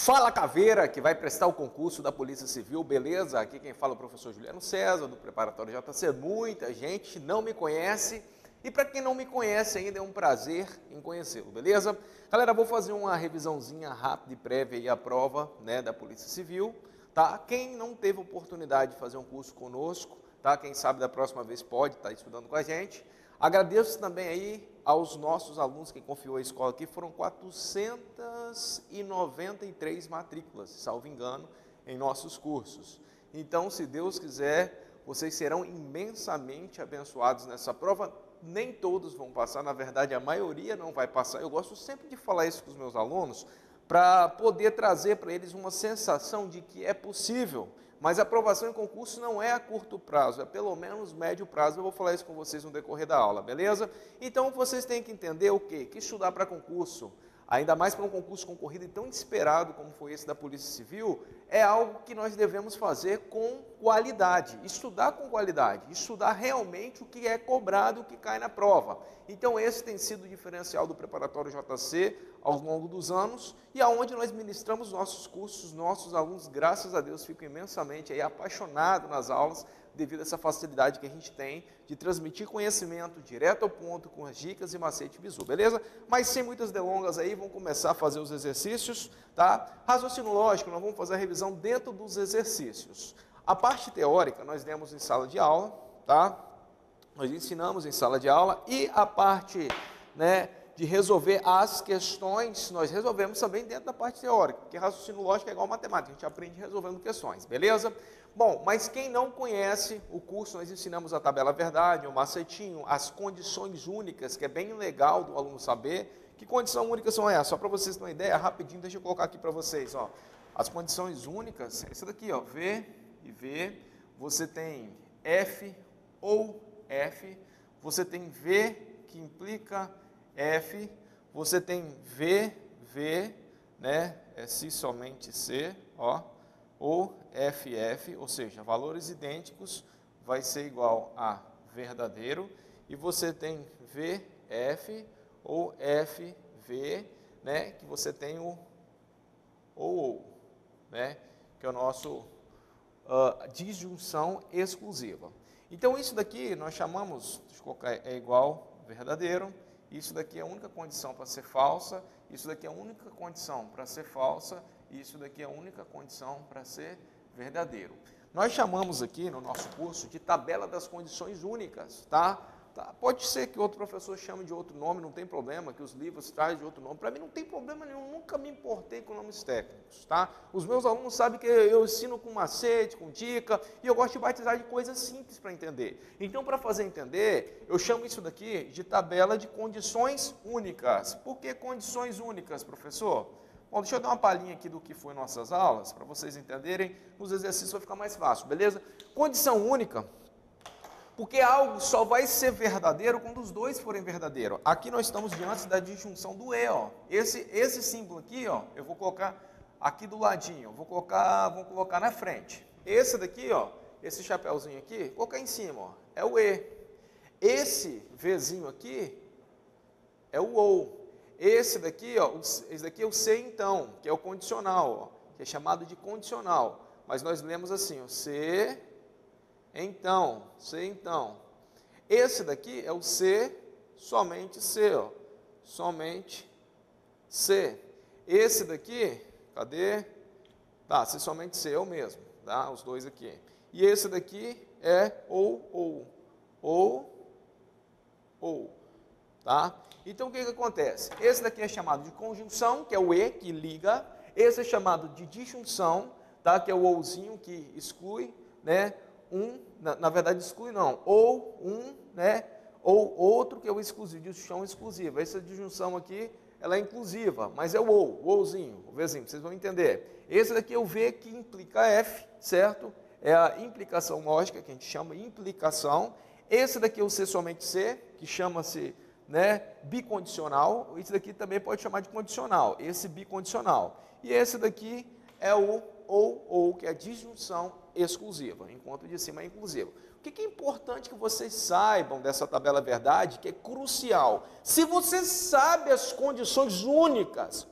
Fala Caveira, que vai prestar o concurso da Polícia Civil, beleza? Aqui quem fala é o professor Juliano César, do Preparatório JC. Muita gente não me conhece e para quem não me conhece ainda é um prazer em conhecê-lo, beleza? Galera, vou fazer uma revisãozinha rápida e prévia aí à prova, né, da Polícia Civil, tá? Quem não teve oportunidade de fazer um curso conosco, tá? Quem sabe da próxima vez pode estar estudando com a gente. Agradeço também aí aos nossos alunos que confiou a escola aqui, foram 493 matrículas, salvo engano, em nossos cursos. Então, se Deus quiser, vocês serão imensamente abençoados nessa prova. Nem todos vão passar, na verdade a maioria não vai passar. Eu gosto sempre de falar isso com os meus alunos, para poder trazer para eles uma sensação de que é possível. Mas a aprovação em concurso não é a curto prazo, é pelo menos médio prazo. Eu vou falar isso com vocês no decorrer da aula, beleza? Então vocês têm que entender o quê? Que estudar para concurso, ainda mais para um concurso concorrido e tão esperado como foi esse da Polícia Civil, é algo que nós devemos fazer com qualidade, estudar com qualidade, estudar realmente o que é cobrado, o que cai na prova. Então esse tem sido o diferencial do Preparatório JC ao longo dos anos e aonde nós ministramos nossos cursos, nossos alunos, graças a Deus, ficam imensamente aí apaixonados nas aulas devido a essa facilidade que a gente tem de transmitir conhecimento direto ao ponto, com as dicas e macete bizu, beleza? Mas sem muitas delongas aí, vamos começar a fazer os exercícios, tá? Raciocínio lógico, nós vamos fazer a revisão dentro dos exercícios. A parte teórica nós demos em sala de aula, tá? Nós ensinamos em sala de aula e a parte, né, de resolver as questões, nós resolvemos também dentro da parte teórica, porque raciocínio lógico é igual matemática, a gente aprende resolvendo questões, beleza? Bom, mas quem não conhece o curso, nós ensinamos a tabela verdade, o macetinho, as condições únicas, que é bem legal do aluno saber. Que condição única são essas? Só para vocês terem uma ideia, rapidinho, deixa eu colocar aqui para vocês, ó. As condições únicas, essa daqui, ó, V e V, você tem F ou F, você tem V que implica F, você tem V, V, né, é se somente C, ó, ou FF, ou seja, valores idênticos vai ser igual a verdadeiro, e você tem VF ou FV, né, que você tem o ou, né, que é o nosso disjunção exclusiva. Então isso daqui nós chamamos, deixa eu colocar, é igual verdadeiro, isso daqui é a única condição para ser falsa, isso daqui é a única condição para ser falsa, e isso daqui é a única condição para ser verdadeiro. Nós chamamos aqui no nosso curso de tabela das condições únicas, tá? Pode ser que outro professor chame de outro nome, não tem problema, que os livros trazem de outro nome. Para mim não tem problema nenhum, nunca me importei com nomes técnicos, tá? Os meus alunos sabem que eu ensino com macete, com dica, e eu gosto de batizar de coisas simples para entender. Então, para fazer entender, eu chamo isso daqui de tabela de condições únicas. Por que condições únicas, professor? Bom, deixa eu dar uma palhinha aqui do que foi nossas aulas, para vocês entenderem, nos exercícios vai ficar mais fácil, beleza? Condição única, porque algo só vai ser verdadeiro quando os dois forem verdadeiros. Aqui nós estamos diante da disjunção do E, ó. Esse símbolo aqui, ó, eu vou colocar aqui do ladinho, vamos colocar na frente. Esse daqui, ó, esse chapéuzinho aqui, vou colocar em cima, ó, é o E. Esse Vzinho aqui é o OU. Esse daqui, ó, esse daqui é o C então, que é o condicional, ó, que é chamado de condicional. Mas nós lemos assim, ó, C então, C então. Esse daqui é o C, somente C, ó, somente C. Esse daqui, cadê? Tá, C somente C é o mesmo, tá? Os dois aqui. E esse daqui é ou, tá? Então, o que acontece? Esse daqui é chamado de conjunção, que é o E, que liga. Esse é chamado de disjunção, tá? Que é o ouzinho, que exclui, né? Na verdade, exclui não. Ou um, né? Ou outro, que é o exclusivo, disjunção exclusiva. Essa disjunção aqui, ela é inclusiva, mas é o ouzinho, o Vzinho, vocês vão entender. Esse daqui é o V, que implica F, certo? É a implicação lógica, que a gente chama de implicação. Esse daqui é o C somente C, que chama-se, né, bicondicional. Esse daqui também pode chamar de condicional, esse bicondicional. E esse daqui é o ou, que é a disjunção exclusiva, enquanto de cima é inclusivo. O que é importante que vocês saibam dessa tabela verdade, que é crucial? Se você sabe as condições únicas,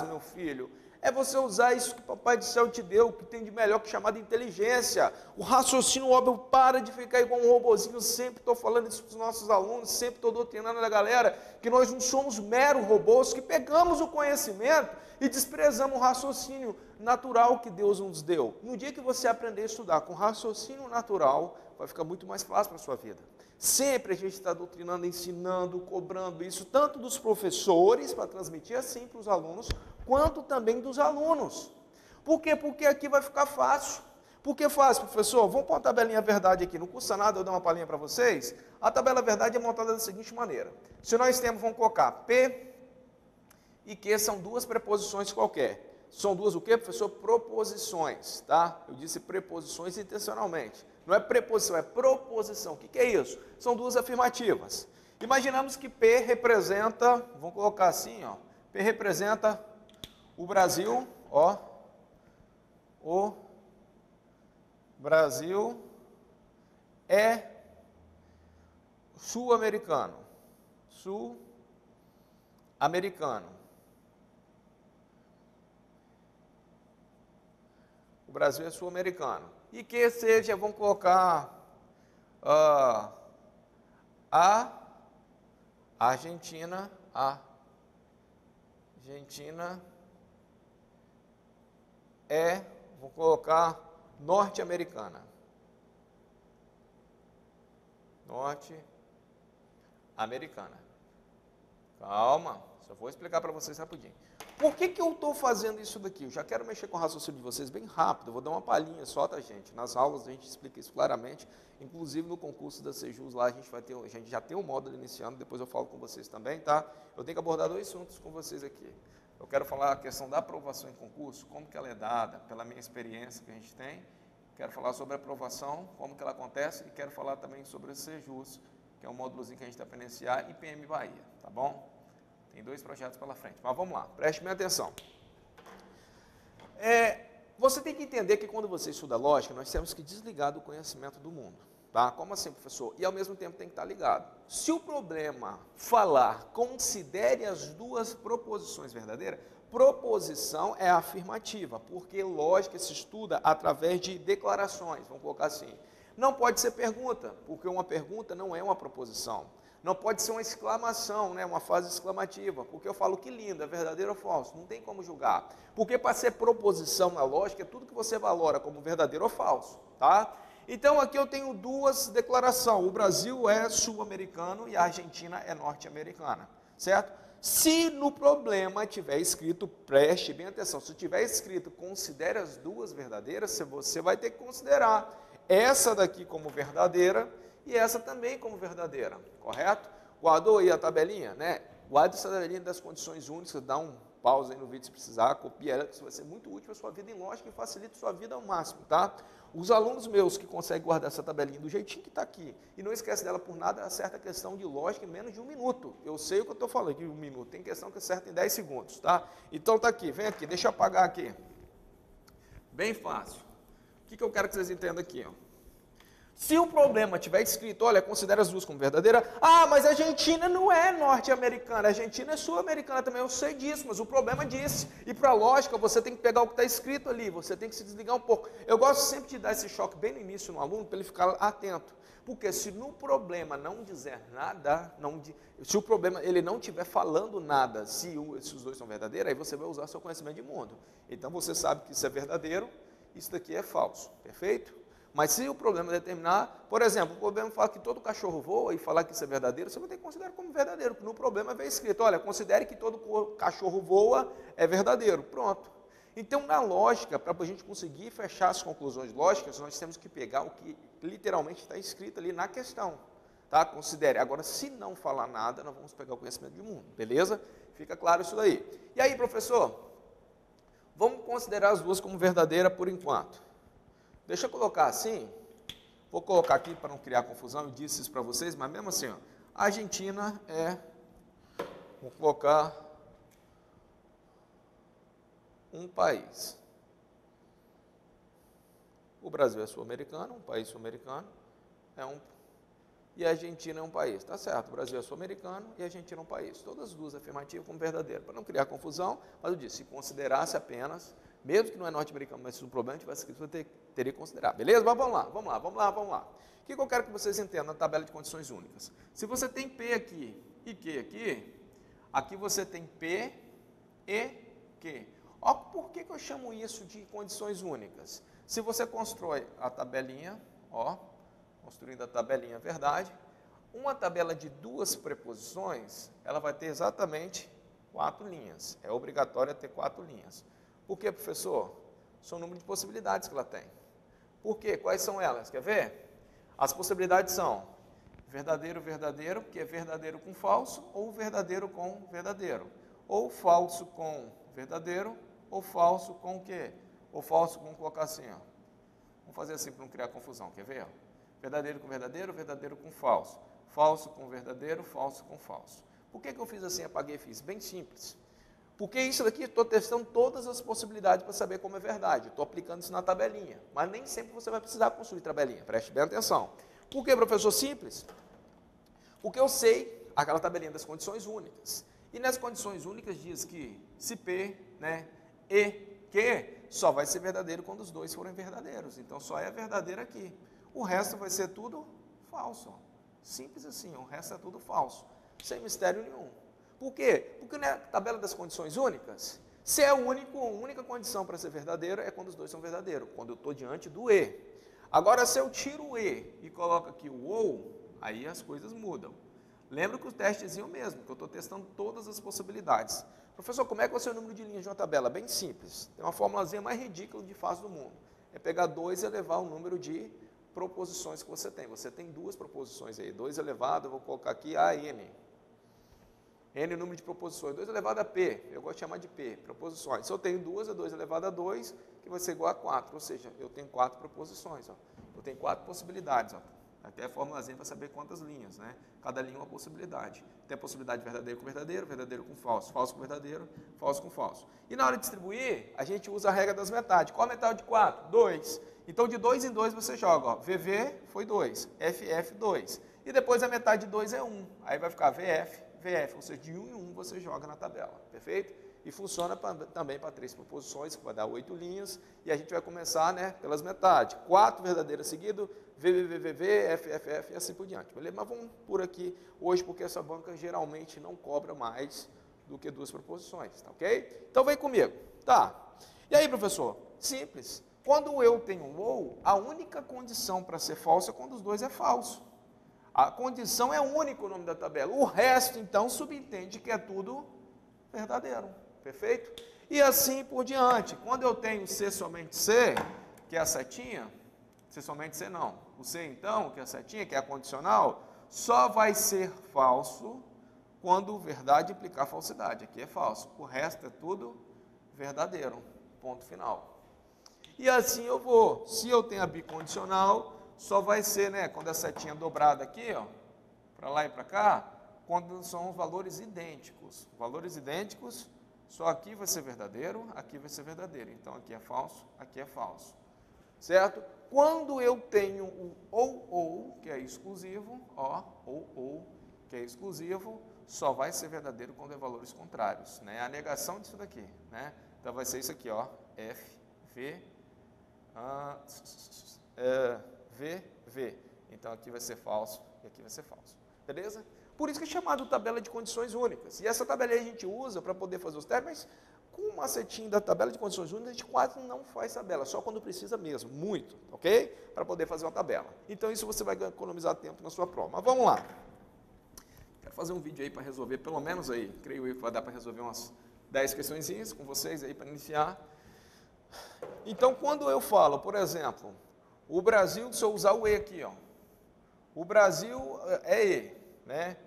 meu filho, É você usar isso que o Papai do Céu te deu, que tem de melhor, que é chamada inteligência. O raciocínio óbvio para de ficar igual um robozinho. Sempre estou falando isso para os nossos alunos, sempre estou doutrinando a galera, que nós não somos meros robôs, que pegamos o conhecimento e desprezamos o raciocínio natural que Deus nos deu. No dia que você aprender a estudar com raciocínio natural, vai ficar muito mais fácil para a sua vida. Sempre a gente está doutrinando, ensinando, cobrando isso, tanto dos professores, para transmitir assim para os alunos, quanto também dos alunos. Por quê? Porque aqui vai ficar fácil. Por que fácil, professor? Vamos pôr uma tabelinha verdade aqui, não custa nada eu dar uma palhinha para vocês. A tabela verdade é montada da seguinte maneira. Se nós temos, vamos colocar P e Q são duas preposições qualquer. São duas o quê, professor? Proposições, tá? Eu disse preposições intencionalmente. Não é preposição, é proposição. O que é isso? São duas afirmativas. Imaginamos que P representa, vamos colocar assim, ó. P representa o Brasil, ó. O Brasil é sul-americano. Sul-americano. O Brasil é sul-americano. E que seja, vamos colocar a Argentina, é, vou colocar norte-americana. Norte-americana. Calma, só vou explicar para vocês rapidinho. Por que eu estou fazendo isso daqui? Eu já quero mexer com o raciocínio de vocês bem rápido, eu vou dar uma palhinha só, tá, gente? Nas aulas a gente explica isso claramente, inclusive no concurso da Sejus lá a gente já tem um módulo iniciando, depois eu falo com vocês também, tá? Eu tenho que abordar dois assuntos com vocês aqui. Eu quero falar a questão da aprovação em concurso, como que ela é dada, pela minha experiência que a gente tem. Quero falar sobre a aprovação, como que ela acontece, e quero falar também sobre o Sejus, que é um módulozinho que a gente está para iniciar, e PM Bahia, tá bom? Tem dois projetos pela frente, mas vamos lá, preste minha atenção. Você tem que entender que quando você estuda lógica, nós temos que desligar do conhecimento do mundo. Tá? Como assim, professor? E ao mesmo tempo tem que estar ligado. Se o problema falar, considere as duas proposições verdadeiras, proposição é afirmativa, porque lógica se estuda através de declarações, vamos colocar assim. Não pode ser pergunta, porque uma pergunta não é uma proposição. Não pode ser uma exclamação, né? Uma frase exclamativa, porque eu falo que lindo, é verdadeiro ou falso, não tem como julgar. Porque para ser proposição na lógica, é tudo que você valora como verdadeiro ou falso, tá? Então aqui eu tenho duas declarações, o Brasil é sul-americano e a Argentina é norte-americana, certo? Se no problema tiver escrito, preste bem atenção, se tiver escrito considere as duas verdadeiras, você vai ter que considerar essa daqui como verdadeira e essa também como verdadeira, correto? Guardou aí a tabelinha, né? Guarda essa tabelinha das condições únicas, dá um pause aí no vídeo se precisar, copia ela, que isso vai ser muito útil para a sua vida em lógica e facilita a sua vida ao máximo, tá? Os alunos meus que conseguem guardar essa tabelinha do jeitinho que está aqui e não esquece dela por nada, acerta a questão de lógica em menos de 1 minuto. Eu sei o que eu estou falando aqui, 1 minuto. Tem questão que acerta em 10 segundos, tá? Então tá aqui, vem aqui, deixa eu apagar aqui. Bem fácil. O que eu quero que vocês entendam aqui, ó? Se o problema tiver escrito, olha, considera as duas como verdadeira, mas a Argentina não é norte-americana, a Argentina é sul-americana também, eu sei disso, mas o problema disse. E para a lógica, você tem que pegar o que está escrito ali, você tem que se desligar um pouco. Eu gosto sempre de dar esse choque bem no início no aluno, para ele ficar atento. Porque se no problema não dizer nada, se o problema ele não estiver falando nada, se os dois são verdadeiros, aí você vai usar seu conhecimento de mundo. Então você sabe que isso é verdadeiro, isso daqui é falso, perfeito? Mas se o problema determinar, por exemplo, o problema fala que todo cachorro voa e falar que isso é verdadeiro, você vai ter que considerar como verdadeiro, porque no problema vem escrito, olha, considere que todo cachorro voa é verdadeiro, pronto. Então, na lógica, para a gente conseguir fechar as conclusões lógicas, nós temos que pegar o que literalmente está escrito ali na questão, tá? Considere. Agora, se não falar nada, nós vamos pegar o conhecimento do mundo, beleza? Fica claro isso daí. E aí, professor, vamos considerar as duas como verdadeira por enquanto. Deixa eu colocar assim, vou colocar aqui para não criar confusão, eu disse isso para vocês, mas mesmo assim, ó, a Argentina vou colocar um país. O Brasil é sul-americano, um país sul-americano, e a Argentina é um país. Tá certo, o Brasil é sul-americano e a Argentina é um país. Todas as duas afirmativas como verdadeiro. Para não criar confusão, mas eu disse, se considerasse apenas, mesmo que não é norte-americano, mas se o problema tivesse escrito, você teria que considerar. Beleza? Mas vamos lá. O que eu quero que vocês entendam na tabela de condições únicas? Se você tem P aqui e Q aqui, aqui você tem P e Q. Ó, por que eu chamo isso de condições únicas? Se você constrói a tabelinha, ó, construindo a tabelinha verdade, uma tabela de duas preposições, ela vai ter exatamente 4 linhas. É obrigatório ter 4 linhas. Por quê, professor? São o número de possibilidades que ela tem. Por quê? Quais são elas? Quer ver? As possibilidades são verdadeiro, verdadeiro, que é verdadeiro com falso, ou verdadeiro com verdadeiro. Ou falso com verdadeiro, ou falso com o quê? Ou falso com colocar assim, ó. Vamos fazer assim para não criar confusão, quer ver? Verdadeiro com verdadeiro, verdadeiro com falso. Falso com verdadeiro, falso com falso. Por que eu fiz assim, apaguei e fiz? Bem simples. Porque isso daqui, estou testando todas as possibilidades para saber como é verdade. Estou aplicando isso na tabelinha. Mas nem sempre você vai precisar construir tabelinha. Preste bem atenção. Por que, professor? Simples. Porque eu sei aquela tabelinha das condições únicas. E nas condições únicas diz que se P, né, e Q, só vai ser verdadeiro quando os dois forem verdadeiros. Então, só é verdadeiro aqui. O resto vai ser tudo falso. Simples assim, o resto é tudo falso. Sem mistério nenhum. Por quê? Porque na tabela das condições únicas, se é a única condição para ser verdadeiro é quando os dois são verdadeiros, quando eu estou diante do E. Agora, se eu tiro o E e coloco aqui o OU, aí as coisas mudam. Lembra que o testezinho é o mesmo, que eu estou testando todas as possibilidades. Professor, como é que vai ser o número de linhas de uma tabela? Bem simples. Tem uma formulazinha mais ridícula de fase do mundo. É pegar 2 e elevar o número de proposições que você tem. Você tem 2 proposições aí. 2 elevado, eu vou colocar aqui a N. N é o número de proposições. 2 elevado a P, eu gosto de chamar de P, proposições. Se eu tenho 2, é 2 elevado a 2, que vai ser igual a 4. Ou seja, eu tenho 4 proposições. Ó. Eu tenho 4 possibilidades. Ó. Até a formulazinha para saber quantas linhas, né? Cada linha é uma possibilidade. Tem a possibilidade de verdadeiro com verdadeiro, verdadeiro com falso, falso com verdadeiro, falso com falso. E na hora de distribuir, a gente usa a regra das metades. Qual a metade de 4? 2. Então, de 2 em 2 você joga, ó, VV foi 2, FF 2. E depois a metade de 2 é 1. Aí vai ficar VF, VF, ou seja, de 1 em 1 você joga na tabela, perfeito? E funciona também para 3 proposições, que vai dar 8 linhas, e a gente vai começar, né, pelas metades. 4 verdadeiras seguidas, VVVV, FFF e assim por diante, beleza? Mas vamos por aqui hoje, porque essa banca geralmente não cobra mais do que 2 proposições, tá ok? Então vem comigo, tá? E aí, professor? Simples. Quando eu tenho um ou, a única condição para ser falso é quando os dois é falso. A condição é única o nome da tabela. O resto, então, subentende que é tudo verdadeiro. Perfeito? E assim por diante. Quando eu tenho C somente C, que é a setinha, C somente C não. O C, então, que é a setinha, que é a condicional, só vai ser falso quando verdade implicar falsidade. Aqui é falso. O resto é tudo verdadeiro. Ponto final. E assim eu vou. Se eu tenho a bicondicional, só vai ser, né, quando a setinha dobrada aqui, ó, para lá e para cá, quando são valores idênticos. Valores idênticos, só aqui vai ser verdadeiro, aqui vai ser verdadeiro. Então, aqui é falso, certo? Quando eu tenho o ou, que é exclusivo, ó, ou, que é exclusivo, só vai ser verdadeiro quando é valores contrários, né? A negação disso daqui, né? Então, vai ser isso aqui, ó, F, V, V. Então, aqui vai ser falso e aqui vai ser falso. Beleza? Por isso que é chamado tabela de condições únicas. E essa tabela aí a gente usa para poder fazer os testes, mas com o macetinho da tabela de condições únicas, a gente quase não faz tabela, só quando precisa mesmo, muito, ok? Para poder fazer uma tabela. Então, isso você vai economizar tempo na sua prova. Mas vamos lá. Quero fazer um vídeo aí para resolver, pelo menos aí, creio eu que vai dar para resolver umas 10 questõezinhas com vocês aí para iniciar. Então, quando eu falo, por exemplo, o Brasil, se eu usar o E aqui, ó, o Brasil é E, né?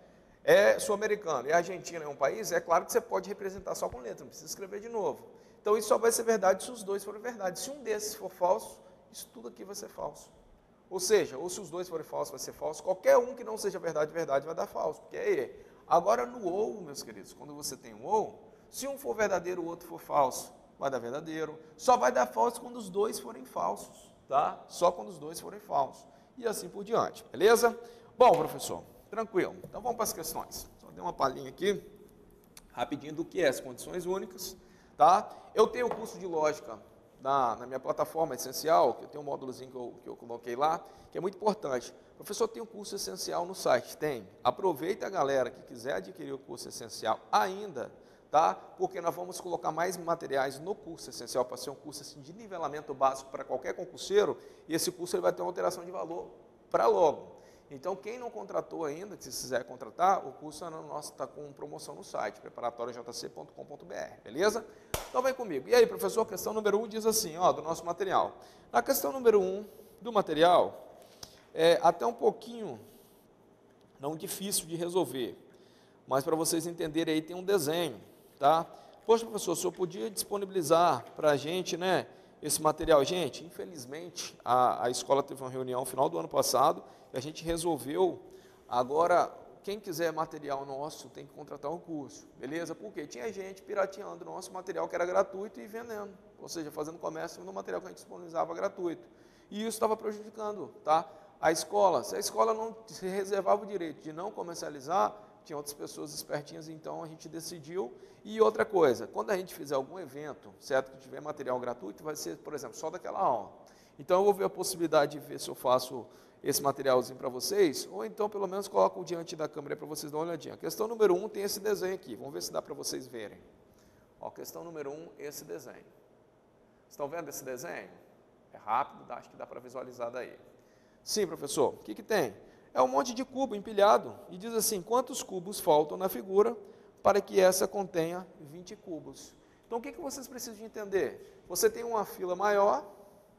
É sul-americano e a Argentina é um país, é claro que você pode representar só com letra, não precisa escrever de novo. Então, isso só vai ser verdade se os dois forem verdade. Se um desses for falso, isso tudo aqui vai ser falso. Ou seja, ou se os dois forem falsos, vai ser falso. Qualquer um que não seja verdade, vai dar falso, porque é E. Agora, no ou, meus queridos, quando você tem um ou, se um for verdadeiro, o outro for falso, vai dar verdadeiro. Só vai dar falso quando os dois forem falsos, tá? Só quando os dois forem falsos. E assim por diante, beleza? Bom, professor, tranquilo. Então vamos para as questões. Só dei uma palhinha aqui, rapidinho, do que é as condições únicas. Tá? Eu tenho o curso de lógica na minha plataforma essencial, que eu tenho um módulozinho que eu coloquei lá, que é muito importante. Professor, tem um curso essencial no site? Tem. Aproveita a galera que quiser adquirir o curso essencial ainda, tá? Porque nós vamos colocar mais materiais no curso essencial para ser um curso assim, de nivelamento básico para qualquer concurseiro, e esse curso ele vai ter uma alteração de valor para logo. Então, quem não contratou ainda, que se quiser contratar, o curso nosso está com promoção no site, preparatoriojc.com.br, beleza? Então, vem comigo. E aí, professor, questão número 1 diz assim, ó, do nosso material. Na questão número 1 do material, é até um pouquinho, não difícil de resolver, mas para vocês entenderem aí, tem um desenho, tá? Poxa, professor, o senhor podia disponibilizar para a gente, né, esse material? Gente, infelizmente, a escola teve uma reunião no final do ano passado, e a gente resolveu, agora, quem quiser material nosso tem que contratar um curso, beleza? Porque tinha gente pirateando nosso material que era gratuito e vendendo, ou seja, fazendo comércio no material que a gente disponibilizava gratuito. E isso estava prejudicando, tá? A escola, se a escola não se reservava o direito de não comercializar, tinha outras pessoas espertinhas, então a gente decidiu. E outra coisa, quando a gente fizer algum evento, certo, que tiver material gratuito, vai ser, por exemplo, só daquela aula. Então eu vou ver a possibilidade de ver se eu faço esse materialzinho para vocês, ou então pelo menos coloco diante da câmera para vocês darem uma olhadinha. A questão número 1 tem esse desenho aqui, vamos ver se dá para vocês verem. Ó, questão número 1, esse desenho. Estão vendo esse desenho? É rápido, acho que dá para visualizar daí. Sim, professor, o que tem? É um monte de cubo empilhado, e diz assim, quantos cubos faltam na figura para que essa contenha 20 cubos? Então, o que vocês precisam de entender? Você tem uma fila maior,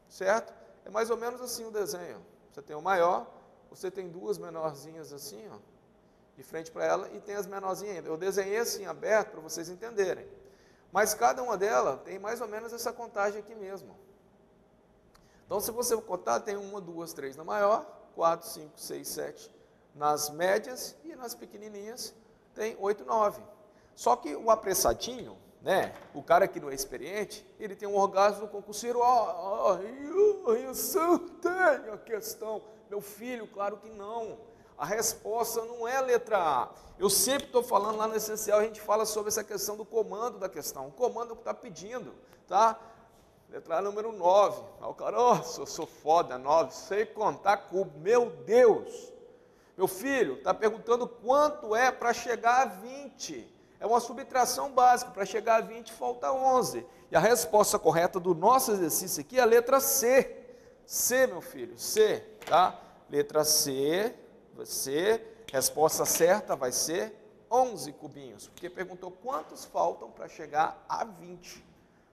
certo? É mais ou menos assim o desenho. Você tem o maior, você tem duas menorzinhas assim, ó, de frente para ela, e tem as menorzinhas ainda. Eu desenhei assim, aberto, para vocês entenderem. Mas cada uma delas tem mais ou menos essa contagem aqui mesmo. Então, se você contar, tem 1, 2, 3 na maior, 4, 5, 6, 7 nas médias, e nas pequenininhas tem 8, 9. Só que o apressadinho, né, o cara que não é experiente, ele tem um orgasmo do concurseiro, eu acertei a questão. Meu filho, claro que não. A resposta não é a letra A. Eu sempre estou falando lá no essencial, a gente fala sobre essa questão do comando da questão. O comando é o que está pedindo, tá? Letra A número 9. O cara, eu sou foda, 9, sei contar cubo. Meu Deus! Meu filho, está perguntando quanto é para chegar a 20. É uma subtração básica, para chegar a 20 falta 11. E a resposta correta do nosso exercício aqui é a letra C. C, meu filho, C, tá? Letra C, resposta certa vai ser 11 cubinhos, porque perguntou quantos faltam para chegar a 20,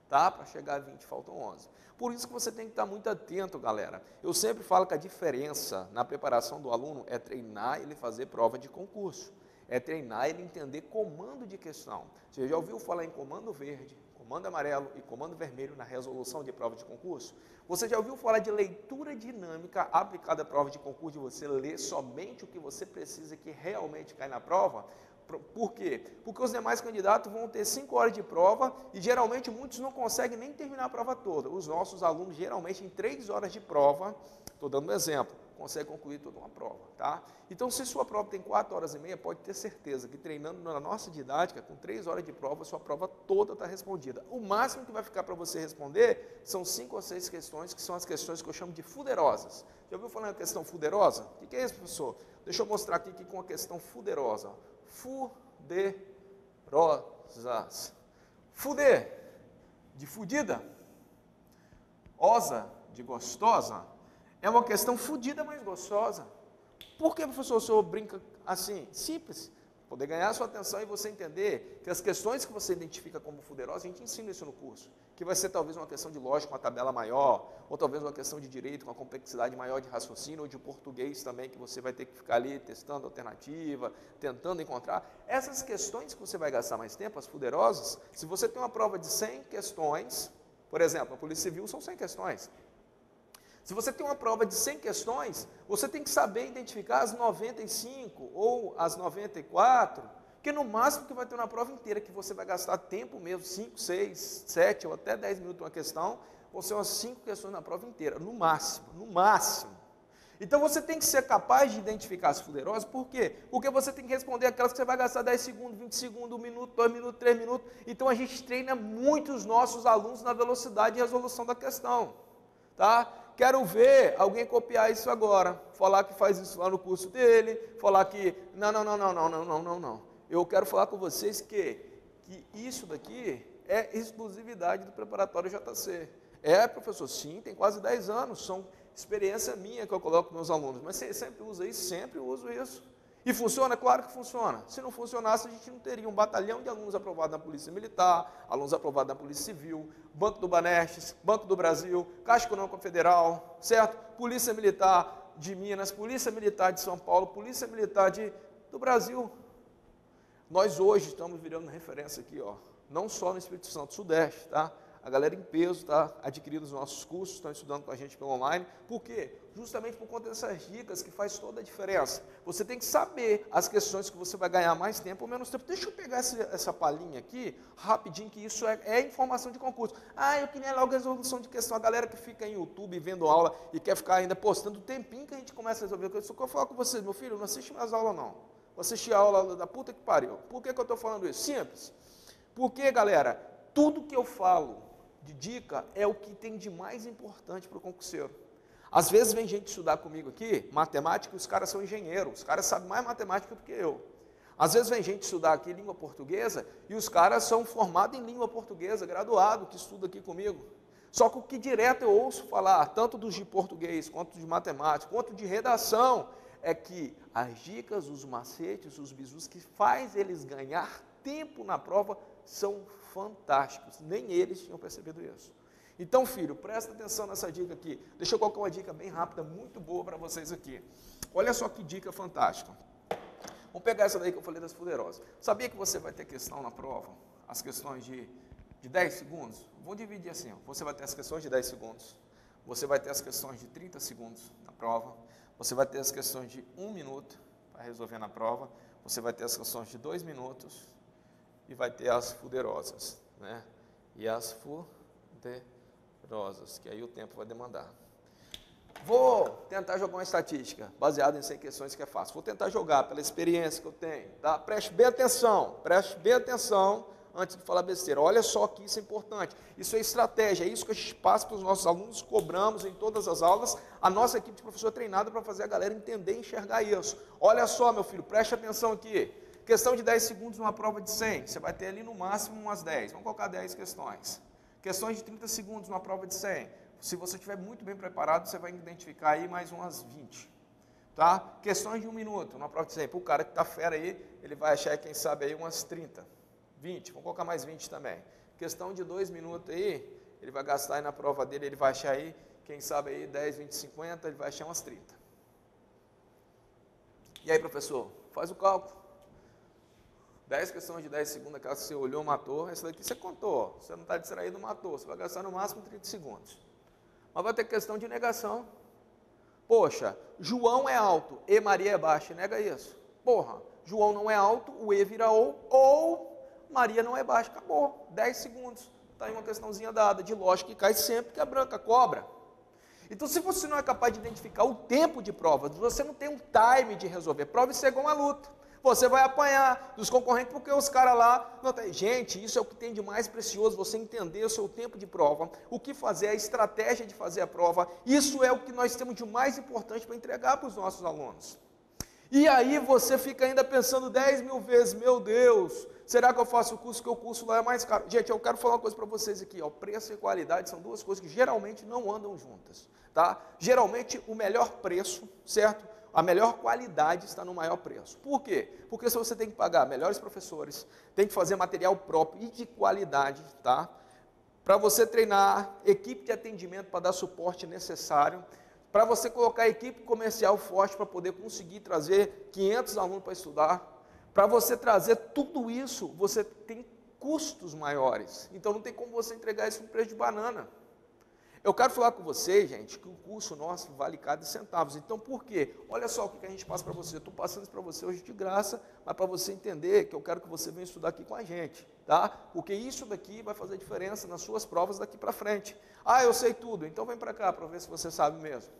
tá? Para chegar a 20 faltam 11. Por isso que você tem que estar muito atento, galera. Eu sempre falo que a diferença na preparação do aluno é treinar ele fazer prova de concurso. É treinar ele entender comando de questão. Você já ouviu falar em comando verde, comando amarelo e comando vermelho na resolução de prova de concurso? Você já ouviu falar de leitura dinâmica aplicada à prova de concurso, de você ler somente o que você precisa que realmente cai na prova? Por quê? Porque os demais candidatos vão ter 5 horas de prova e geralmente muitos não conseguem nem terminar a prova toda. Os nossos alunos geralmente em 3 horas de prova, estou dando um exemplo, conseguem concluir toda uma prova, tá? Então, se sua prova tem 4 horas e meia, pode ter certeza que treinando na nossa didática, com 3 horas de prova, sua prova toda está respondida. O máximo que vai ficar para você responder são 5 ou 6 questões, que são as questões que eu chamo de fuderosas. Já ouviu falar em questão fuderosa? O que é isso, professor? Deixa eu mostrar aqui com a questão fuderosa. Fuderosas. Fuder, de fudida. Osa, de gostosa. É uma questão fudida, mas gostosa. Por que, professor, o senhor brinca assim? Simples. Poder ganhar a sua atenção e você entender que as questões que você identifica como fuderosas, a gente ensina isso no curso. Que vai ser talvez uma questão de lógica, uma tabela maior, ou talvez uma questão de direito, com uma complexidade maior de raciocínio, ou de português também, que você vai ter que ficar ali testando alternativa, tentando encontrar. Essas questões que você vai gastar mais tempo, as fuderosas, se você tem uma prova de 100 questões, por exemplo, a Polícia Civil são 100 questões. Se você tem uma prova de 100 questões, você tem que saber identificar as 95 ou as 94, que no máximo que vai ter uma prova inteira, que você vai gastar tempo mesmo, 5, 6, 7 ou até 10 minutos uma questão, vão ser umas 5 questões na prova inteira, no máximo, no máximo. Então você tem que ser capaz de identificar as fuderosas, por quê? Porque você tem que responder aquelas que você vai gastar 10 segundos, 20 segundos, 1 minuto, 2 minutos, 3 minutos. Então a gente treina muito os nossos alunos na velocidade de resolução da questão. Tá? Quero ver alguém copiar isso agora, falar que faz isso lá no curso dele, falar que não. Eu quero falar com vocês que isso daqui é exclusividade do preparatório JC. Professor, sim, tem quase 10 anos, são experiência minha que eu coloco com meus alunos, mas você sempre usa isso? Sempre uso isso. E funciona? Claro que funciona. Se não funcionasse, a gente não teria um batalhão de alunos aprovados na Polícia Militar, alunos aprovados na Polícia Civil, Banco do Banestes, Banco do Brasil, Caixa Econômica Federal, certo? Polícia Militar de Minas, Polícia Militar de São Paulo, Polícia Militar do Brasil. Nós hoje estamos virando referência aqui, ó, não só no Espírito Santo, Sudeste, tá? A galera em peso está adquirindo os nossos cursos, estão estudando com a gente pelo online. Por quê? Justamente por conta dessas dicas que faz toda a diferença. Você tem que saber as questões que você vai ganhar mais tempo ou menos tempo. Deixa eu pegar essa palhinha aqui, rapidinho, que isso é informação de concurso. Eu queria logo resolução de questão. A galera que fica em YouTube vendo aula e quer ficar ainda postando o tempinho que a gente começa a resolver. Eu só quero falar com vocês, meu filho, não assiste mais aula não. Vou assistir a aula da puta que pariu. Por que eu estou falando isso? Simples. Porque, galera, tudo que eu falo de dica é o que tem de mais importante para o concurseiro. Às vezes vem gente estudar comigo aqui, matemática, os caras são engenheiros, os caras sabem mais matemática do que eu. Às vezes vem gente estudar aqui língua portuguesa e os caras são formados em língua portuguesa, graduado, que estuda aqui comigo. Só que o que direto eu ouço falar, tanto dos de português, quanto de matemática, quanto de redação, é que as dicas, os macetes, os bizus que faz eles ganhar tempo na prova são fantásticos. Nem eles tinham percebido isso. Então, filho, presta atenção nessa dica aqui. Deixa eu colocar uma dica bem rápida, muito boa para vocês aqui. Olha só que dica fantástica. Vamos pegar essa daí que eu falei das fuderosas. Sabia que você vai ter questão na prova? As questões de 10 segundos? Vamos dividir assim. Ó. Você vai ter as questões de 10 segundos. Você vai ter as questões de 30 segundos na prova. Você vai ter as questões de 1 minuto para resolver na prova. Você vai ter as questões de 2 minutos. E vai ter as fuderosas, né? E as fuderosas, que aí o tempo vai demandar. Vou tentar jogar uma estatística, baseada em 100 questões, que é fácil. Vou tentar jogar pela experiência que eu tenho, tá? Preste bem atenção antes de falar besteira. Olha só que isso é importante. Isso é estratégia, é isso que a gente passa para os nossos alunos, cobramos em todas as aulas. A nossa equipe de professor é treinada para fazer a galera entender e enxergar isso. Olha só, meu filho, preste atenção aqui. Questão de 10 segundos numa prova de 100, você vai ter ali no máximo umas 10, vamos colocar 10 questões. Questões de 30 segundos numa prova de 100, se você estiver muito bem preparado, você vai identificar aí mais umas 20. Tá? Questões de 1 minuto numa prova de 100, para o cara que está fera aí, ele vai achar, quem sabe, aí umas 30, 20, vamos colocar mais 20 também. Questão de 2 minutos aí, ele vai gastar aí na prova dele, ele vai achar aí, quem sabe aí 10, 20, 50, ele vai achar umas 30. E aí, professor, faz o cálculo. 10 questões de 10 segundos, aquela que você olhou, matou, essa daqui você contou, você não está distraído, matou, você vai gastar no máximo 30 segundos. Mas vai ter questão de negação. Poxa, João é alto e Maria é baixa, nega isso. Porra, João não é alto, o E vira ou Maria não é baixa, acabou, 10 segundos. Está aí uma questãozinha dada, de lógica que cai sempre, que a branca cobra. Então, se você não é capaz de identificar o tempo de prova, você não tem um time de resolver prova, isso é igual uma luta. Você vai apanhar dos concorrentes porque os caras lá... Não, gente, isso é o que tem de mais precioso, você entender o seu tempo de prova, o que fazer, a estratégia de fazer a prova. Isso é o que nós temos de mais importante para entregar para os nossos alunos. E aí você fica ainda pensando 10 mil vezes, meu Deus, será que eu faço o curso, que o curso lá é mais caro? Gente, eu quero falar uma coisa para vocês aqui, ó, preço e qualidade são duas coisas que geralmente não andam juntas, tá? Geralmente o melhor preço, certo? A melhor qualidade está no maior preço. Por quê? Porque se você tem que pagar melhores professores, tem que fazer material próprio e de qualidade, tá? Para você treinar equipe de atendimento para dar suporte necessário, para você colocar equipe comercial forte para poder conseguir trazer 500 alunos para estudar, para você trazer tudo isso, você tem custos maiores. Então não tem como você entregar isso no preço de banana. Eu quero falar com vocês, gente, que o curso nosso vale cada centavos. Então, por quê? Olha só o que a gente passa para você. Eu estou passando isso para você hoje de graça, mas para você entender que eu quero que você venha estudar aqui com a gente, tá? Porque isso daqui vai fazer diferença nas suas provas daqui para frente. Eu sei tudo, então vem para cá para ver se você sabe mesmo.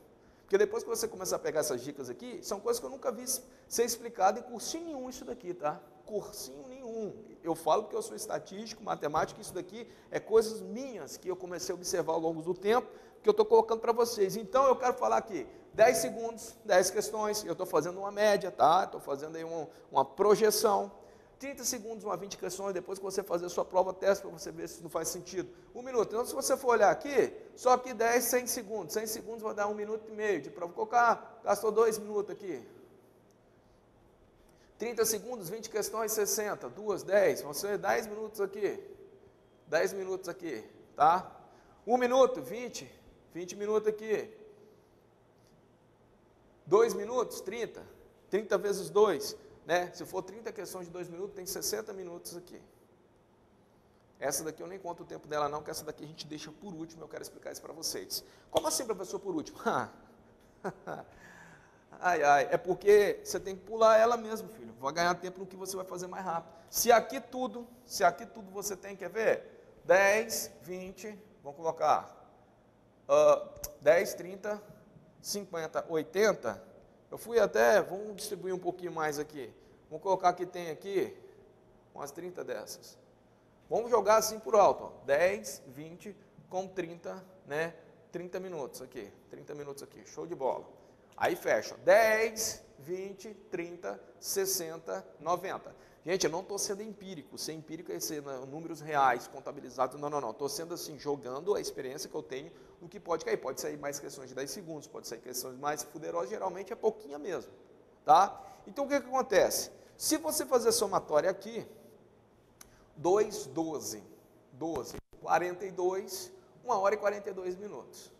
Porque depois que você começar a pegar essas dicas aqui, são coisas que eu nunca vi ser explicado em cursinho nenhum isso daqui, tá? Cursinho nenhum. Eu falo porque eu sou estatístico, matemático, isso daqui é coisas minhas que eu comecei a observar ao longo do tempo, que eu estou colocando para vocês. Então eu quero falar aqui, 10 segundos, 10 questões, eu estou fazendo uma média, tá? Estou fazendo aí uma projeção. 30 segundos, uma 20 questões, depois que você fazer a sua prova, teste para você ver se não faz sentido. 1 minuto. Então, se você for olhar aqui, só aqui 10, 100 segundos. 100 segundos vai dar 1 minuto e meio de prova. Vou colocar, gastou 2 minutos aqui. 30 segundos, 20 questões, 60. 2, 10. Vão ser 10 minutos aqui. 10 minutos aqui, tá? 1 minuto, 20. 20 minutos aqui. 2 minutos, 30. 30 vezes 2. Né? Se for 30 questões de 2 minutos, tem 60 minutos aqui. Essa daqui eu nem conto o tempo dela não, que essa daqui a gente deixa por último, eu quero explicar isso para vocês. Como assim, professor, por último? Ai, é porque você tem que pular ela mesmo, filho. Vai ganhar tempo no que você vai fazer mais rápido. Se aqui tudo você tem, quer ver? 10, 20, vamos colocar 10, 30, 50, 80... Eu fui até, vamos distribuir um pouquinho mais aqui. Vamos colocar que tem aqui umas 30 dessas. Vamos jogar assim por alto, ó. 10, 20 com 30, né? 30 minutos aqui. 30 minutos aqui, show de bola. Aí fecha, 10, 20, 30, 60, 90. Gente, eu não estou sendo empírico. Ser empírico é ser números reais, contabilizados. Não. Estou sendo assim, jogando a experiência que eu tenho no que pode cair. Pode sair mais questões de 10 segundos, pode sair questões mais poderosas, geralmente é pouquinha mesmo. Tá? Então, o que acontece? Se você fazer a somatória aqui, 2, 12, 42, 1 hora e 42 minutos.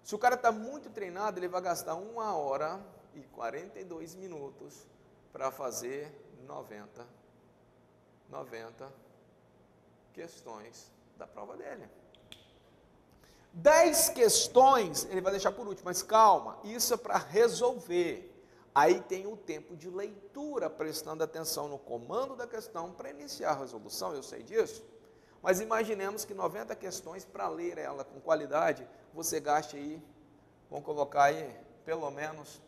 Se o cara está muito treinado, ele vai gastar 1 hora e 42 minutos para fazer 90 questões da prova dele. 10 questões ele vai deixar por último, mas calma, isso é para resolver. Aí tem o tempo de leitura, prestando atenção no comando da questão para iniciar a resolução, eu sei disso. Mas imaginemos que 90 questões, para ler ela com qualidade, você gaste aí, vamos colocar aí, pelo menos,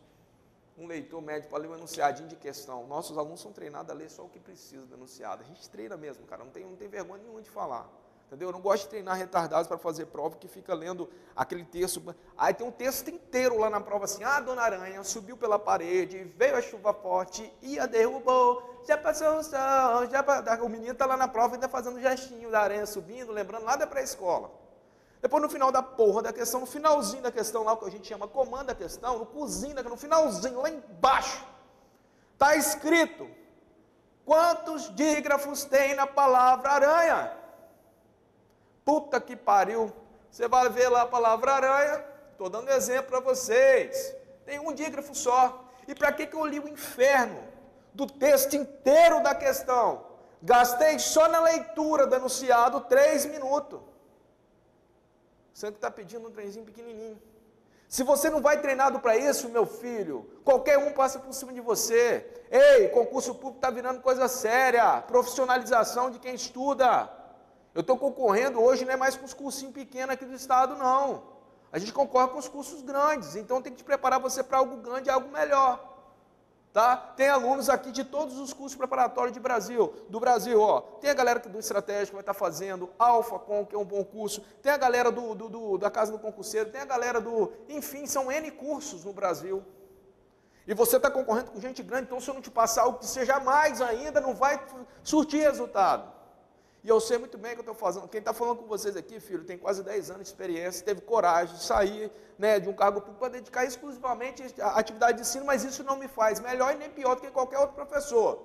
um leitor médio para ler um enunciadinho de questão. Nossos alunos são treinados a ler só o que precisa do enunciado. A gente treina mesmo, cara, não tem vergonha nenhuma de falar. Entendeu? Eu não gosto de treinar retardados para fazer prova que fica lendo aquele texto. Aí tem um texto inteiro lá na prova assim, Dona Aranha subiu pela parede, veio a chuva forte e a derrubou, já passou o sol, o menino está lá na prova ainda fazendo gestinho da aranha subindo, lembrando lá da pré-escola. Depois no final da porra da questão, no finalzinho da questão lá, o que a gente chama comando da questão, no cozinho, no finalzinho, lá embaixo, está escrito, quantos dígrafos tem na palavra aranha? Puta que pariu, você vai ver lá a palavra aranha, estou dando exemplo para vocês, tem um dígrafo só. E para que eu li o inferno do texto inteiro da questão? Gastei só na leitura do enunciado 3 minutos. Você que está pedindo um trenzinho pequenininho. Se você não vai treinado para isso, meu filho, qualquer um passa por cima de você. Ei, concurso público está virando coisa séria, profissionalização de quem estuda. Eu estou concorrendo hoje, não é mais com os cursinhos pequenos aqui do estado, não. A gente concorre com os cursos grandes, então tem que te preparar você para algo grande, algo melhor. Tá? Tem alunos aqui de todos os cursos preparatórios do Brasil, ó. Tem a galera do Estratégico que vai estar fazendo, AlphaCon, que é um bom curso, tem a galera da Casa do Concurseiro, tem a galera enfim, são N cursos no Brasil. E você está concorrendo com gente grande, então se eu não te passar algo que seja mais ainda, não vai surtir resultado. E eu sei muito bem o que eu estou fazendo. Quem está falando com vocês aqui, filho, tem quase 10 anos de experiência, teve coragem de sair, né, de um cargo público para dedicar exclusivamente à atividade de ensino, mas isso não me faz melhor e nem pior do que qualquer outro professor.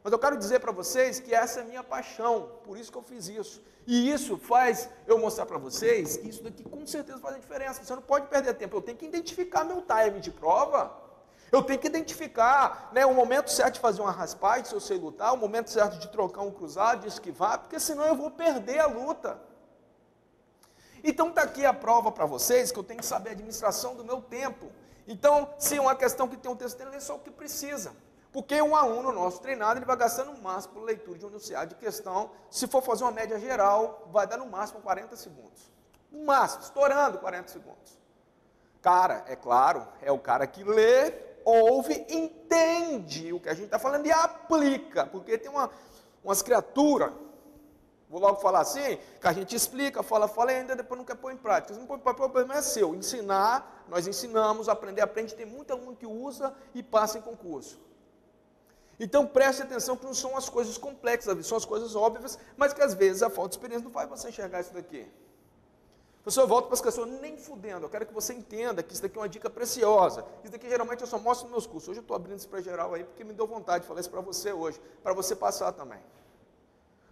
Mas eu quero dizer para vocês que essa é a minha paixão, por isso que eu fiz isso. E isso faz eu mostrar para vocês que isso daqui com certeza faz a diferença. Você não pode perder tempo, eu tenho que identificar meu time de prova. Eu tenho que identificar, né, o momento certo de fazer uma raspagem, se eu sei lutar, o momento certo de trocar um cruzado, de esquivar, porque senão eu vou perder a luta. Então está aqui a prova para vocês, que eu tenho que saber a administração do meu tempo. Então, se é uma questão que tem um texto, tem que ler só o que precisa. Porque um aluno nosso treinado, ele vai gastar no máximo por leitura de um enunciado de questão, se for fazer uma média geral, vai dar no máximo 40 segundos. No máximo, estourando 40 segundos. cara, é claro, é o cara que lê, ouve, entende o que a gente está falando e aplica, porque tem umas criaturas, vou logo falar assim, que a gente explica, fala e ainda depois não quer pôr em prática. Se não pôr em prática, o problema é seu. Ensinar, nós ensinamos, aprende, tem muito aluno que usa e passa em concurso. Então preste atenção que não são as coisas complexas, são as coisas óbvias, mas que às vezes a falta de experiência não faz você enxergar isso daqui. Professor, eu volto para as questões, nem fudendo, eu quero que você entenda que isso daqui é uma dica preciosa. Isso daqui geralmente eu só mostro nos meus cursos. Hoje eu estou abrindo isso para geral aí, porque me deu vontade de falar isso para você hoje, para você passar também.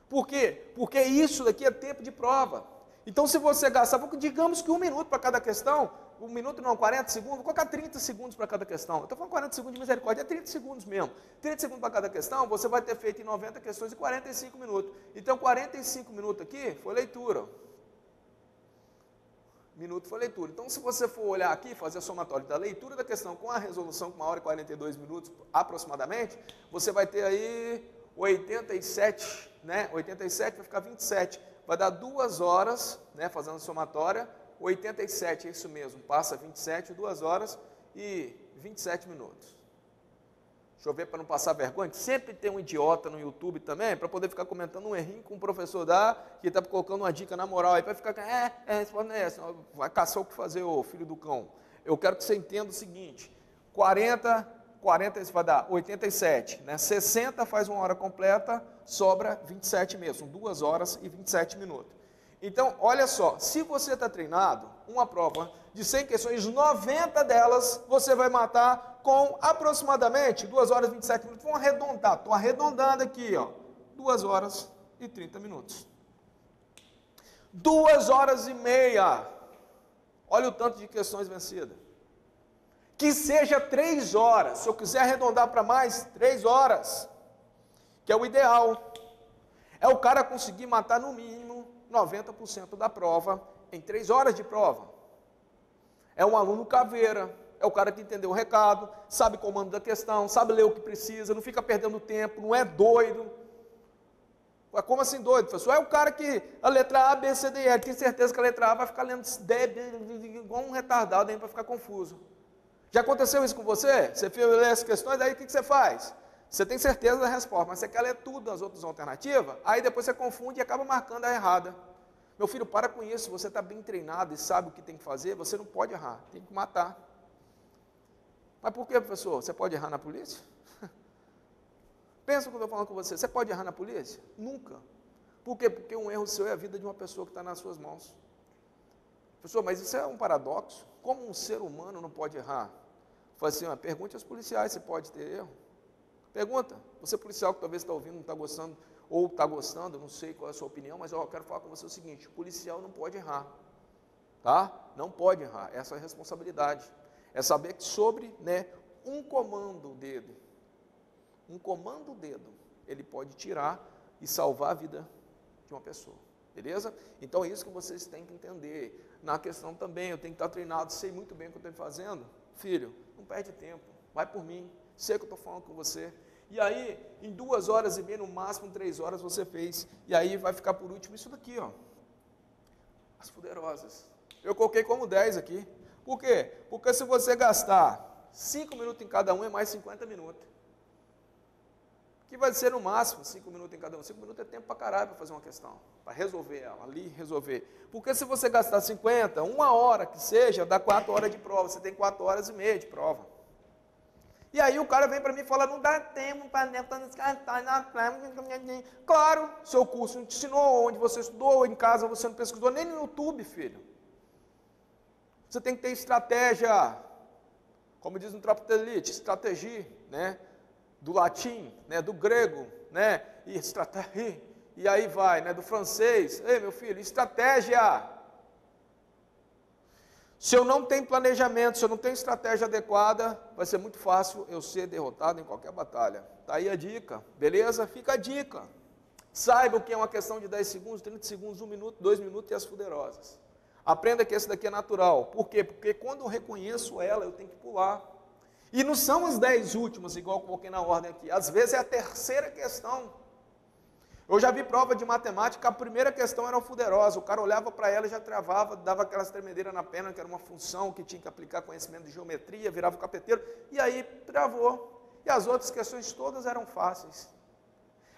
Por quê? Porque isso daqui é tempo de prova. Então se você gastar, digamos que 1 minuto para cada questão, 1 minuto não, 40 segundos, vou colocar 30 segundos para cada questão. Eu estou falando 40 segundos de misericórdia, é 30 segundos mesmo. 30 segundos para cada questão, você vai ter feito em 90 questões em 45 minutos. Então 45 minutos aqui foi leitura. Minuto foi leitura. Então, se você for olhar aqui, fazer a somatória da leitura da questão com a resolução, com 1 hora e 42 minutos aproximadamente, você vai ter aí 87, né? 87 vai ficar 27. Vai dar 2 horas, né? Fazendo a somatória, 87, é isso mesmo. Passa 27, 2 horas e 27 minutos. Deixa eu ver para não passar vergonha. Sempre tem um idiota no YouTube também, para poder ficar comentando um errinho com o professor dá, que está colocando uma dica na moral aí, para ficar, responde essa, vai caçar o que fazer, ô filho do cão. Eu quero que você entenda o seguinte, 40 isso vai dar 87, né? 60 faz 1 hora completa, sobra 27 mesmo, 2 horas e 27 minutos. Então, olha só, se você está treinado, uma prova de 100 questões, 90 delas você vai matar com aproximadamente 2 horas e 27 minutos. Vamos arredondar, estou arredondando aqui, ó, 2 horas e 30 minutos. 2 horas e meia. Olha o tanto de questões vencidas. Que seja 3 horas, se eu quiser arredondar para mais, 3 horas, que é o ideal. É o cara conseguir matar no mínimo 90% da prova em 3 horas de prova. É um aluno caveira, é o cara que entendeu o recado, sabe o comando da questão, sabe ler o que precisa, não fica perdendo tempo, não é doido. Como assim doido, professor? É o cara que a letra A, B, C, D, E, ele tem certeza que a letra A vai ficar lendo igual um retardado aí para ficar confuso. Já aconteceu isso com você? Você lê as questões, aí o que você faz? Você tem certeza da resposta, mas você quer ler tudo as outras alternativas, aí depois você confunde e acaba marcando a errada. Meu filho, para com isso, você está bem treinado e sabe o que tem que fazer, você não pode errar, tem que matar. Mas por que, professor? Você pode errar na polícia? Pensa o que eu estou falando com você, você pode errar na polícia? Nunca. Por quê? Porque um erro seu é a vida de uma pessoa que está nas suas mãos. Professor, mas isso é um paradoxo? Como um ser humano não pode errar? Fala assim, pergunte aos policiais se pode ter erro. Pergunta, você policial que talvez está ouvindo, não está gostando, ou está gostando, não sei qual é a sua opinião, mas eu quero falar com você o seguinte, o policial não pode errar, tá? Não pode errar, essa é a responsabilidade. É saber que sobre, né, um comando o dedo, ele pode tirar e salvar a vida de uma pessoa, beleza? Então é isso que vocês têm que entender. Na questão também, eu tenho que estar treinado, sei muito bem o que eu estou fazendo. Filho, não perde tempo, vai por mim, sei que eu estou falando com você. E aí, em 2 horas e meia, no máximo 3 horas você fez. E aí vai ficar por último isso daqui, ó. As fuderosas. Eu coloquei como 10 aqui. Por quê? Porque se você gastar 5 minutos em cada um, é mais 50 minutos. Que vai ser no máximo 5 minutos em cada um. 5 minutos é tempo pra caralho para fazer uma questão. Para resolver ela, ali resolver. Porque se você gastar 50, 1 hora que seja, dá 4 horas de prova. Você tem 4 horas e meia de prova. E aí o cara vem para mim e fala, não dá tempo para descartar na prova. Claro, seu curso não te ensinou, onde você estudou, em casa você não pesquisou, nem no YouTube, filho. Você tem que ter estratégia, como diz no Tropa de Elite, estratégia, né? Do latim, né? Do grego, né? E estratégia, e aí vai, né? Do francês, ei meu filho, estratégia. Se eu não tenho planejamento, se eu não tenho estratégia adequada, vai ser muito fácil eu ser derrotado em qualquer batalha. Está aí a dica, beleza? Fica a dica. Saiba o que é uma questão de 10 segundos, 30 segundos, 1 minuto, 2 minutos e as fuderosas. Aprenda que esse daqui é natural. Por quê? Porque quando eu reconheço ela, eu tenho que pular. E não são as 10 últimas, igual eu coloquei na ordem aqui. Às vezes é a terceira questão. Eu já vi prova de matemática, a primeira questão era fuderosa, o cara olhava para ela e já travava, dava aquelas tremedeiras na perna, que era uma função que tinha que aplicar conhecimento de geometria, virava o capeteiro, e aí travou. E as outras questões todas eram fáceis.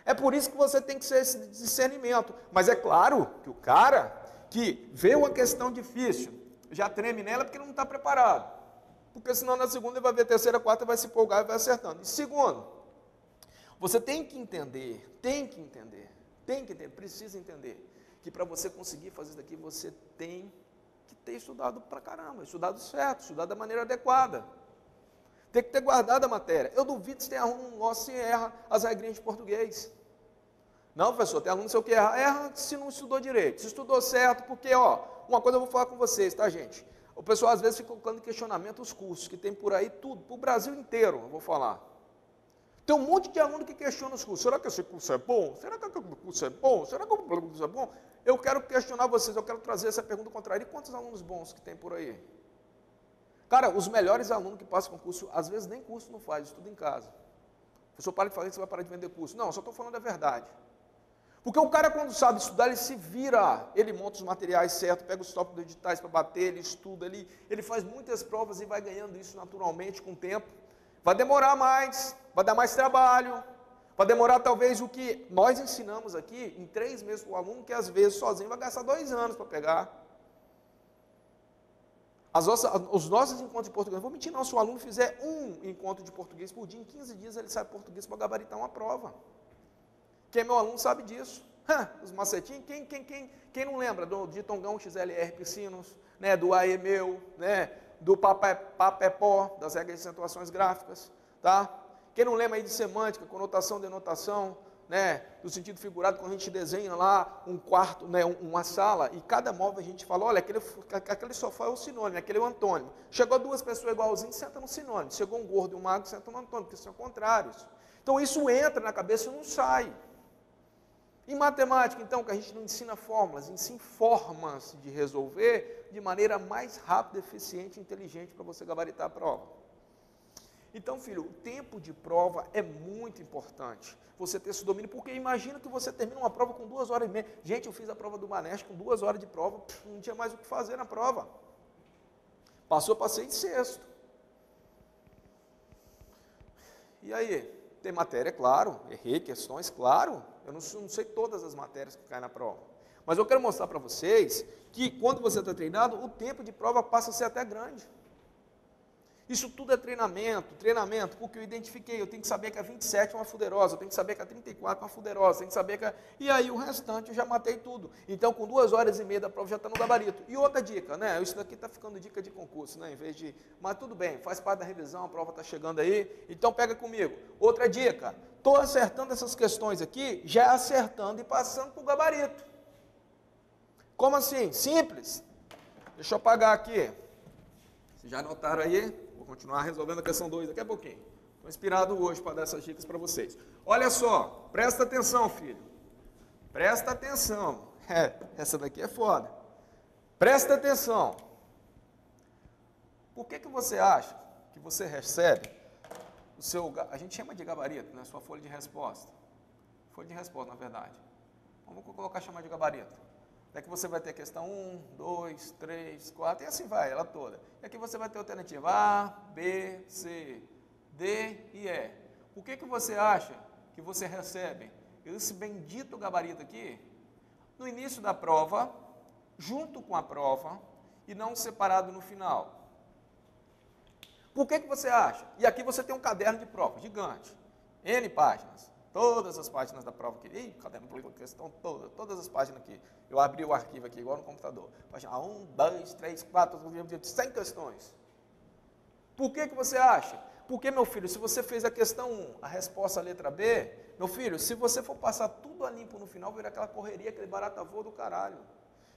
É por isso que você tem que ser esse discernimento. Mas é claro que o cara que vê uma questão difícil, já treme nela porque ele não está preparado. Porque senão na segunda ele vai ver a terceira, a quarta, vai se empolgar e vai acertando. E segundo, você tem que entender, precisa entender, que para você conseguir fazer isso daqui, você tem que ter estudado pra caramba, estudado certo, estudado da maneira adequada. Tem que ter guardado a matéria. Eu duvido se tem aluno nosso que erra as regrinhas de português. Não, professor, tem aluno seu que erra se não estudou direito, se estudou certo, porque, uma coisa eu vou falar com vocês, tá, gente? O pessoal às vezes fica colocando em questionamento os cursos que tem por aí, tudo, para o Brasil inteiro, eu vou falar. Tem um monte de aluno que questiona os cursos. Será que esse curso é bom? Será que aquele curso é bom? Será que o curso é bom? Eu quero questionar vocês, eu quero trazer essa pergunta contrária. E quantos alunos bons que tem por aí? Cara, os melhores alunos que passam com curso, às vezes nem curso não faz, estuda em casa. O professor para de falar que você vai parar de vender curso. Não, eu só estou falando a verdade. Porque o cara, quando sabe estudar, ele se vira, ele monta os materiais certos, pega os tópicos digitais para bater, ele estuda, ele faz muitas provas e vai ganhando isso naturalmente com o tempo. Vai demorar mais, vai dar mais trabalho, vai demorar talvez o que nós ensinamos aqui em 3 meses para o aluno, que às vezes sozinho vai gastar 2 anos para pegar. Os nossos encontros de português, não vou mentir não, se o aluno fizer um encontro de português por dia, em 15 dias ele sabe português para gabaritar uma prova. Quem é meu aluno sabe disso. Os macetinhos, quem não lembra do Ditongão XLR Piscinos, né, do AEMEU, né, do Papepó, das regras de acentuações gráficas, tá? Quem não lembra aí de semântica, conotação, denotação, né, do sentido figurado, quando a gente desenha lá um quarto, né, uma sala, e cada móvel a gente fala, olha, aquele sofá é o sinônimo, aquele é o antônimo. Chegou 2 pessoas igualzinhas, senta no sinônimo. Chegou um gordo e um magro, senta no antônimo, porque são contrários. Então isso entra na cabeça e não sai. Em matemática, então, que a gente não ensina fórmulas, ensina formas de resolver de maneira mais rápida, eficiente e inteligente para você gabaritar a prova. Então, filho, o tempo de prova é muito importante. Você ter esse domínio, porque imagina que você termina uma prova com 2 horas e meia. Gente, eu fiz a prova do Banesco com 2 horas de prova, não tinha mais o que fazer na prova. Passei em sexto. E aí? Tem matéria, claro, errei questões, claro, eu não sei todas as matérias que caem na prova. Mas eu quero mostrar para vocês que quando você está treinado, o tempo de prova passa a ser até grande. Isso tudo é treinamento, porque eu identifiquei, eu tenho que saber que a 27 é uma fuderosa, eu tenho que saber que a 34 é uma fuderosa, eu tenho que saber que E aí o restante eu já matei tudo. Então com 2 horas e meia da prova já está no gabarito. E outra dica, né? Isso daqui está ficando dica de concurso, né? Em vez de... Mas tudo bem, faz parte da revisão, a prova está chegando aí, então pega comigo. Outra dica, estou acertando essas questões aqui, já acertando e passando para o gabarito. Como assim? Simples. Deixa eu apagar aqui. Vocês já anotaram aí? Vou continuar resolvendo a questão 2 daqui a pouquinho. Estou inspirado hoje para dar essas dicas para vocês. Olha só, presta atenção, filho. Presta atenção. Essa daqui é foda. Presta atenção. Por que você acha que você recebe o seu... A gente chama de gabarito, né? Sua folha de resposta. Folha de resposta, na verdade. Vamos colocar chamar de gabarito. Daqui você vai ter a questão 1, 2, 3, 4, e assim vai, ela toda. E aqui você vai ter a alternativa A, B, C, D e E. Por que você acha que você recebe esse bendito gabarito aqui no início da prova, junto com a prova, e não separado no final? Por que você acha? E aqui você tem um caderno de prova, gigante, N páginas. Todas as páginas da prova aqui. Ih, caderno de questão toda, todas as páginas aqui. Eu abri o arquivo aqui, igual no computador. Página 1, 2, 3, 4, 100 questões. Por que você acha? Porque, meu filho, se você fez a questão 1, a resposta a letra B, meu filho, se você for passar tudo a limpo no final, vira aquela correria, aquele barata-voa do caralho.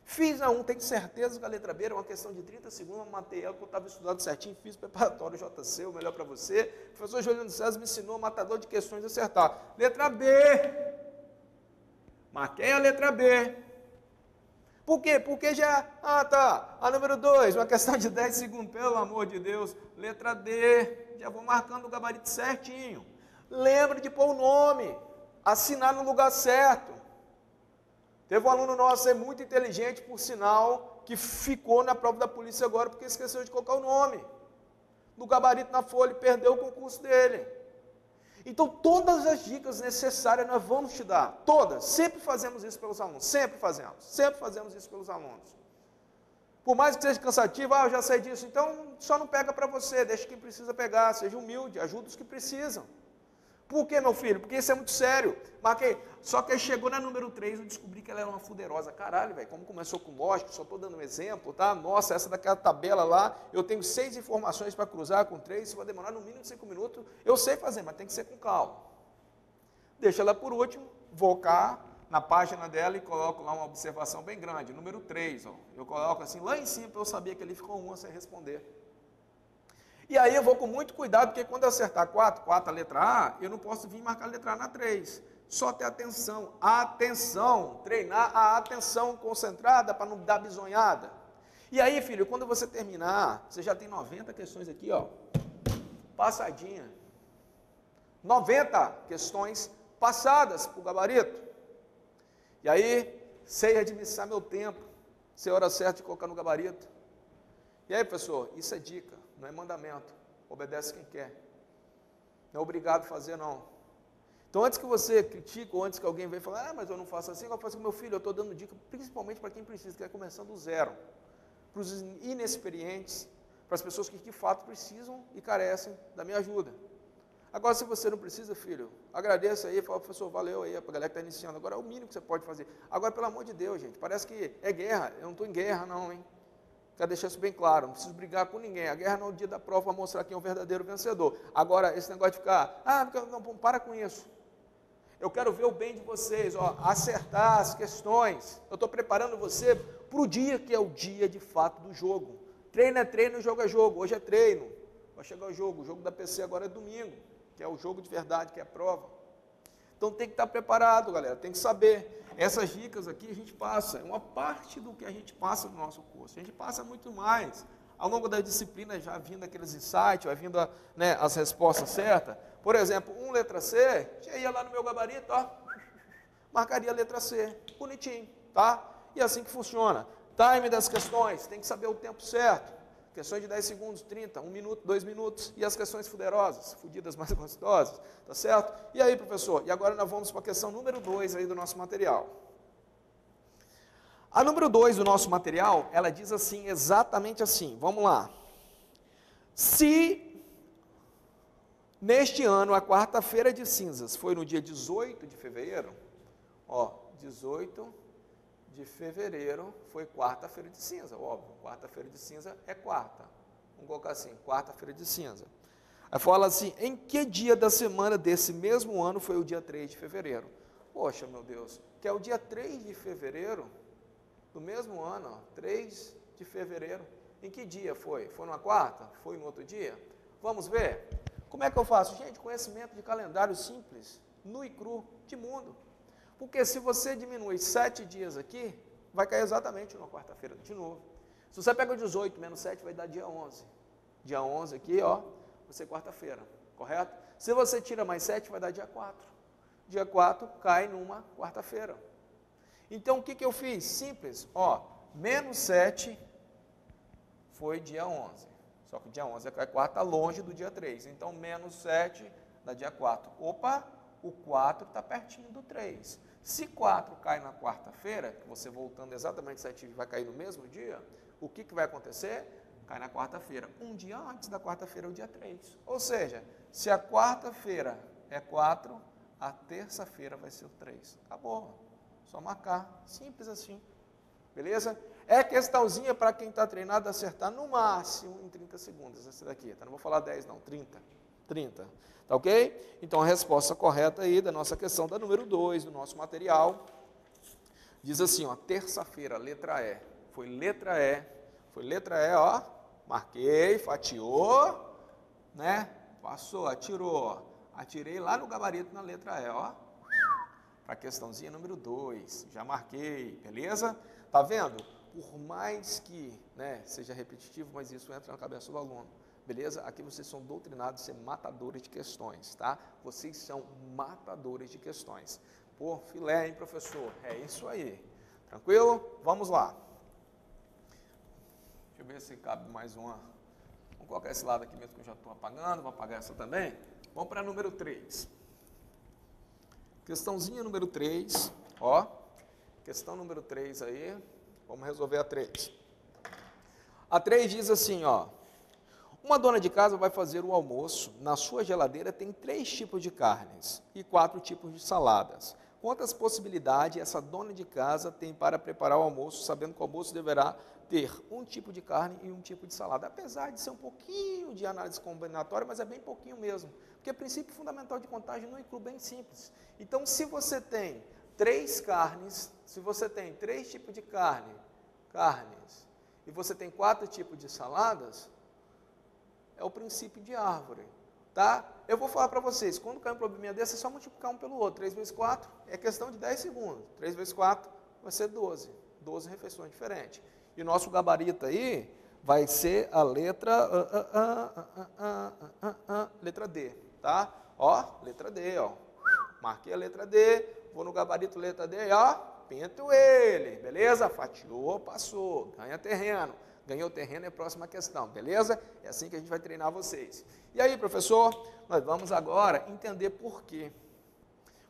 Fiz a 1, tenho certeza que a letra B era uma questão de 30 segundos, eu matei ela, porque eu estava estudando certinho, fiz preparatório JC, o melhor para você. O professor Juliano César me ensinou a matador de questões de acertar. Letra B. Marquei a letra B. Por quê? Porque já... tá. A número 2, uma questão de 10 segundos, pelo amor de Deus. Letra D. Já vou marcando o gabarito certinho. Lembre de pôr o nome. Assinar no lugar certo. Teve um aluno nosso muito inteligente, por sinal, que ficou na prova da polícia agora porque esqueceu de colocar o nome no gabarito na folha e perdeu o concurso dele. Então, todas as dicas necessárias nós vamos te dar, todas. Sempre fazemos isso pelos alunos, sempre fazemos isso pelos alunos. Por mais que seja cansativo, eu já sei disso, então só não pega para você, deixa quem precisa pegar, seja humilde, ajuda os que precisam. Por que, meu filho? Porque isso é muito sério. Marquei. Só que aí chegou na número 3, eu descobri que ela era uma fuderosa. Caralho, velho, como começou com lógica, só estou dando um exemplo, tá? Nossa, essa daquela tabela lá, eu tenho 6 informações para cruzar com 3, isso vai demorar no mínimo 5 minutos. Eu sei fazer, mas tem que ser com calma. Deixa ela por último, vou cá na página dela e coloco lá uma observação bem grande, número 3. Ó. Eu coloco assim, lá em cima, para eu saber que ali ficou uma sem responder. E aí eu vou com muito cuidado, porque quando eu acertar 4 a letra A, eu não posso vir marcar a letra A na 3. Só ter atenção, treinar a atenção concentrada para não dar bisonhada. E aí, filho, quando você terminar, você já tem 90 questões aqui, ó, passadinha. 90 questões passadas para o gabarito. E aí, sei administrar meu tempo, sei a hora certa de colocar no gabarito. E aí, professor, isso é dica, não é mandamento. Obedece quem quer. Não é obrigado a fazer, não. Então, antes que você critique, ou antes que alguém venha falar, mas eu não faço assim, eu faço com meu filho, eu estou dando dica, principalmente para quem precisa, que é começando do zero. Para os inexperientes, para as pessoas que de fato precisam e carecem da minha ajuda. Agora, se você não precisa, filho, agradeça aí, fala, professor, valeu aí, para a galera que está iniciando. Agora é o mínimo que você pode fazer. Agora, pelo amor de Deus, gente, parece que é guerra. Eu não estou em guerra, não, hein? Quero deixar isso bem claro, não preciso brigar com ninguém. A guerra não é o dia da prova para mostrar quem é o verdadeiro vencedor. Agora, esse negócio de ficar, não, para com isso. Eu quero ver o bem de vocês, ó, acertar as questões. Eu estou preparando você para o dia que é o dia de fato do jogo. Treino é treino, jogo é jogo. Hoje é treino, vai chegar o jogo da PC agora é domingo, que é o jogo de verdade, que é a prova. Então tem que estar preparado, galera, tem que saber. Essas dicas aqui a gente passa, é uma parte do que a gente passa no nosso curso. A gente passa muito mais. Ao longo da disciplina já vindo aqueles insights, vai vindo as respostas certas. Por exemplo, letra C, já ia lá no meu gabarito, ó, marcaria a letra C, bonitinho, tá? E assim que funciona. Time das questões, tem que saber o tempo certo. Questões de 10 segundos, 30, 1 minuto, 2 minutos. E as questões fuderosas, fudidas mais gostosas, tá certo? E aí, professor? E agora nós vamos para a questão número 2 aí do nosso material. A número 2 do nosso material, ela diz assim, exatamente assim. Vamos lá. Se neste ano a quarta-feira de cinzas foi no dia 18 de fevereiro, ó, 18 de fevereiro foi quarta-feira de cinza, óbvio, quarta-feira de cinza é quarta. Vamos colocar assim, quarta-feira de cinza. Aí fala assim, em que dia da semana desse mesmo ano foi o dia 3 de fevereiro? Poxa, meu Deus, que é o dia 3 de fevereiro do mesmo ano, ó, 3 de fevereiro. Em que dia foi? Foi numa quarta? Foi no outro dia? Vamos ver? Como é que eu faço? Gente, conhecimento de calendário simples, nu e cru, de mundo. Porque se você diminui 7 dias aqui, vai cair exatamente numa quarta-feira de novo. Se você pega o 18 menos 7, vai dar dia 11. Dia 11 aqui, ó, vai ser quarta-feira, correto? Se você tira mais 7, vai dar dia 4. Dia 4 cai numa quarta-feira. Então, o que eu fiz? Simples, ó, menos 7 foi dia 11. Só que o dia 11 é quarta, longe do dia 3. Então, menos 7 dá dia 4. Opa, o 4 está pertinho do 3. Se 4 cai na quarta-feira, você voltando exatamente 7 vai cair no mesmo dia, o que vai acontecer? Cai na quarta-feira. Um dia antes da quarta-feira é o dia 3. Ou seja, se a quarta-feira é 4, a terça-feira vai ser o 3. Acabou. Só marcar. Simples assim. Beleza? É questãozinha para quem está treinado a acertar no máximo em 30 segundos. Essa daqui, tá? Não vou falar 10 não, 30. Tá ok? Então a resposta correta aí da nossa questão da número 2 do nosso material diz assim, ó, terça-feira, letra E. Foi letra E, ó, marquei, fatiou, né? Passou, atirou, atirei lá no gabarito na letra E, ó. Para a questãozinha número 2, já marquei, beleza? Tá vendo? Por mais que, né, seja repetitivo, mas isso entra na cabeça do aluno. Beleza? Aqui vocês são doutrinados a ser matadores de questões, tá? Vocês são matadores de questões. Pô, filé, hein, professor? É isso aí. Tranquilo? Vamos lá. Deixa eu ver se cabe mais uma. Vamos colocar esse lado aqui mesmo que eu já estou apagando, vou apagar essa também. Vamos para número 3. Questãozinha número 3, ó. Questão número 3 aí. Vamos resolver a 3. A 3 diz assim, ó. Uma dona de casa vai fazer o almoço. Na sua geladeira tem 3 tipos de carnes e 4 tipos de saladas. Quantas possibilidades essa dona de casa tem para preparar o almoço, sabendo que o almoço deverá ter um tipo de carne e um tipo de salada? Apesar de ser um pouquinho de análise combinatória, mas é bem pouquinho mesmo. Porque o princípio fundamental de contagem no clube é bem simples. Então, se você tem 3 carnes, se você tem 3 tipos de carnes, e você tem 4 tipos de saladas, é o princípio de árvore, tá? Eu vou falar para vocês, quando cai um probleminha desse, é só multiplicar um pelo outro. 3 vezes 4 é questão de 10 segundos. 3 vezes 4 vai ser 12. 12 refeições diferentes. E o nosso gabarito aí vai ser a letra D, tá? Ó, letra D, ó. Marquei a letra D, vou no gabarito letra D, ó, pinto ele, beleza? Fatiou, passou, ganha terreno. Ganhou terreno é a próxima questão, beleza? É assim que a gente vai treinar vocês. E aí, professor, nós vamos agora entender por quê.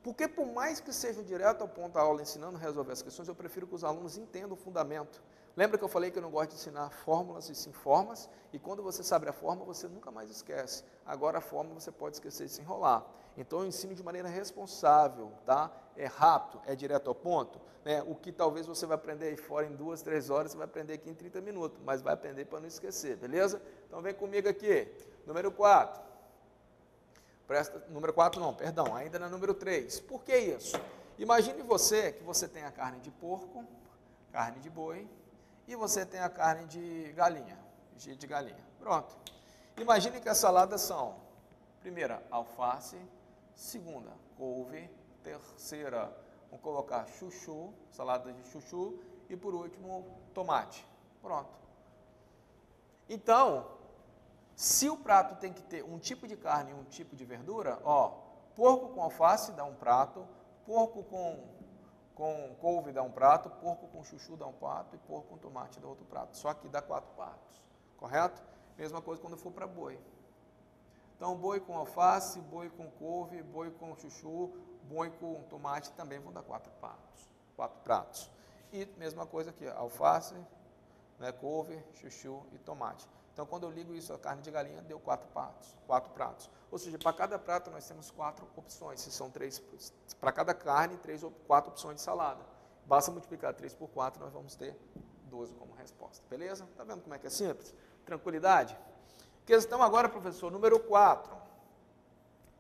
Porque por mais que seja direto ao ponto da aula ensinando a resolver as questões, eu prefiro que os alunos entendam o fundamento. Lembra que eu falei que eu não gosto de ensinar fórmulas e sim formas? E quando você sabe a forma, você nunca mais esquece. Agora a forma você pode esquecer de se enrolar. Então eu ensino de maneira responsável, tá? É rápido, é direto ao ponto. Né? O que talvez você vai aprender aí fora em 2, 3 horas, você vai aprender aqui em 30 minutos. Mas vai aprender para não esquecer, beleza? Então vem comigo aqui. Número 4. Número 4 não, perdão, ainda na número 3. Por que isso? Imagine você que você tem a carne de porco, carne de boi, e você tem a carne de galinha, de galinha. Pronto. Imagine que as saladas são, primeira, alface, segunda, couve, terceira, vamos colocar chuchu, salada de chuchu, e por último, tomate. Pronto. Então, se o prato tem que ter um tipo de carne e um tipo de verdura, ó, porco com alface dá um prato, porco com couve dá um prato, porco com chuchu dá um prato e porco com tomate dá outro prato. Só que dá 4 pratos, correto? Mesma coisa quando for para boi. Então, boi com alface, boi com couve, boi com chuchu, boi com tomate também vão dar 4 pratos. 4 pratos. E mesma coisa aqui, alface, né, couve, chuchu e tomate. Então, quando eu ligo isso à carne de galinha, deu 4 pratos. 4 pratos. Ou seja, para cada prato nós temos 4 opções. Se são 3, para cada carne, 3 ou 4 opções de salada. Basta multiplicar 3 por 4, nós vamos ter 12 como resposta. Beleza? Está vendo como é que é simples? Tranquilidade? Questão agora, professor, número 4.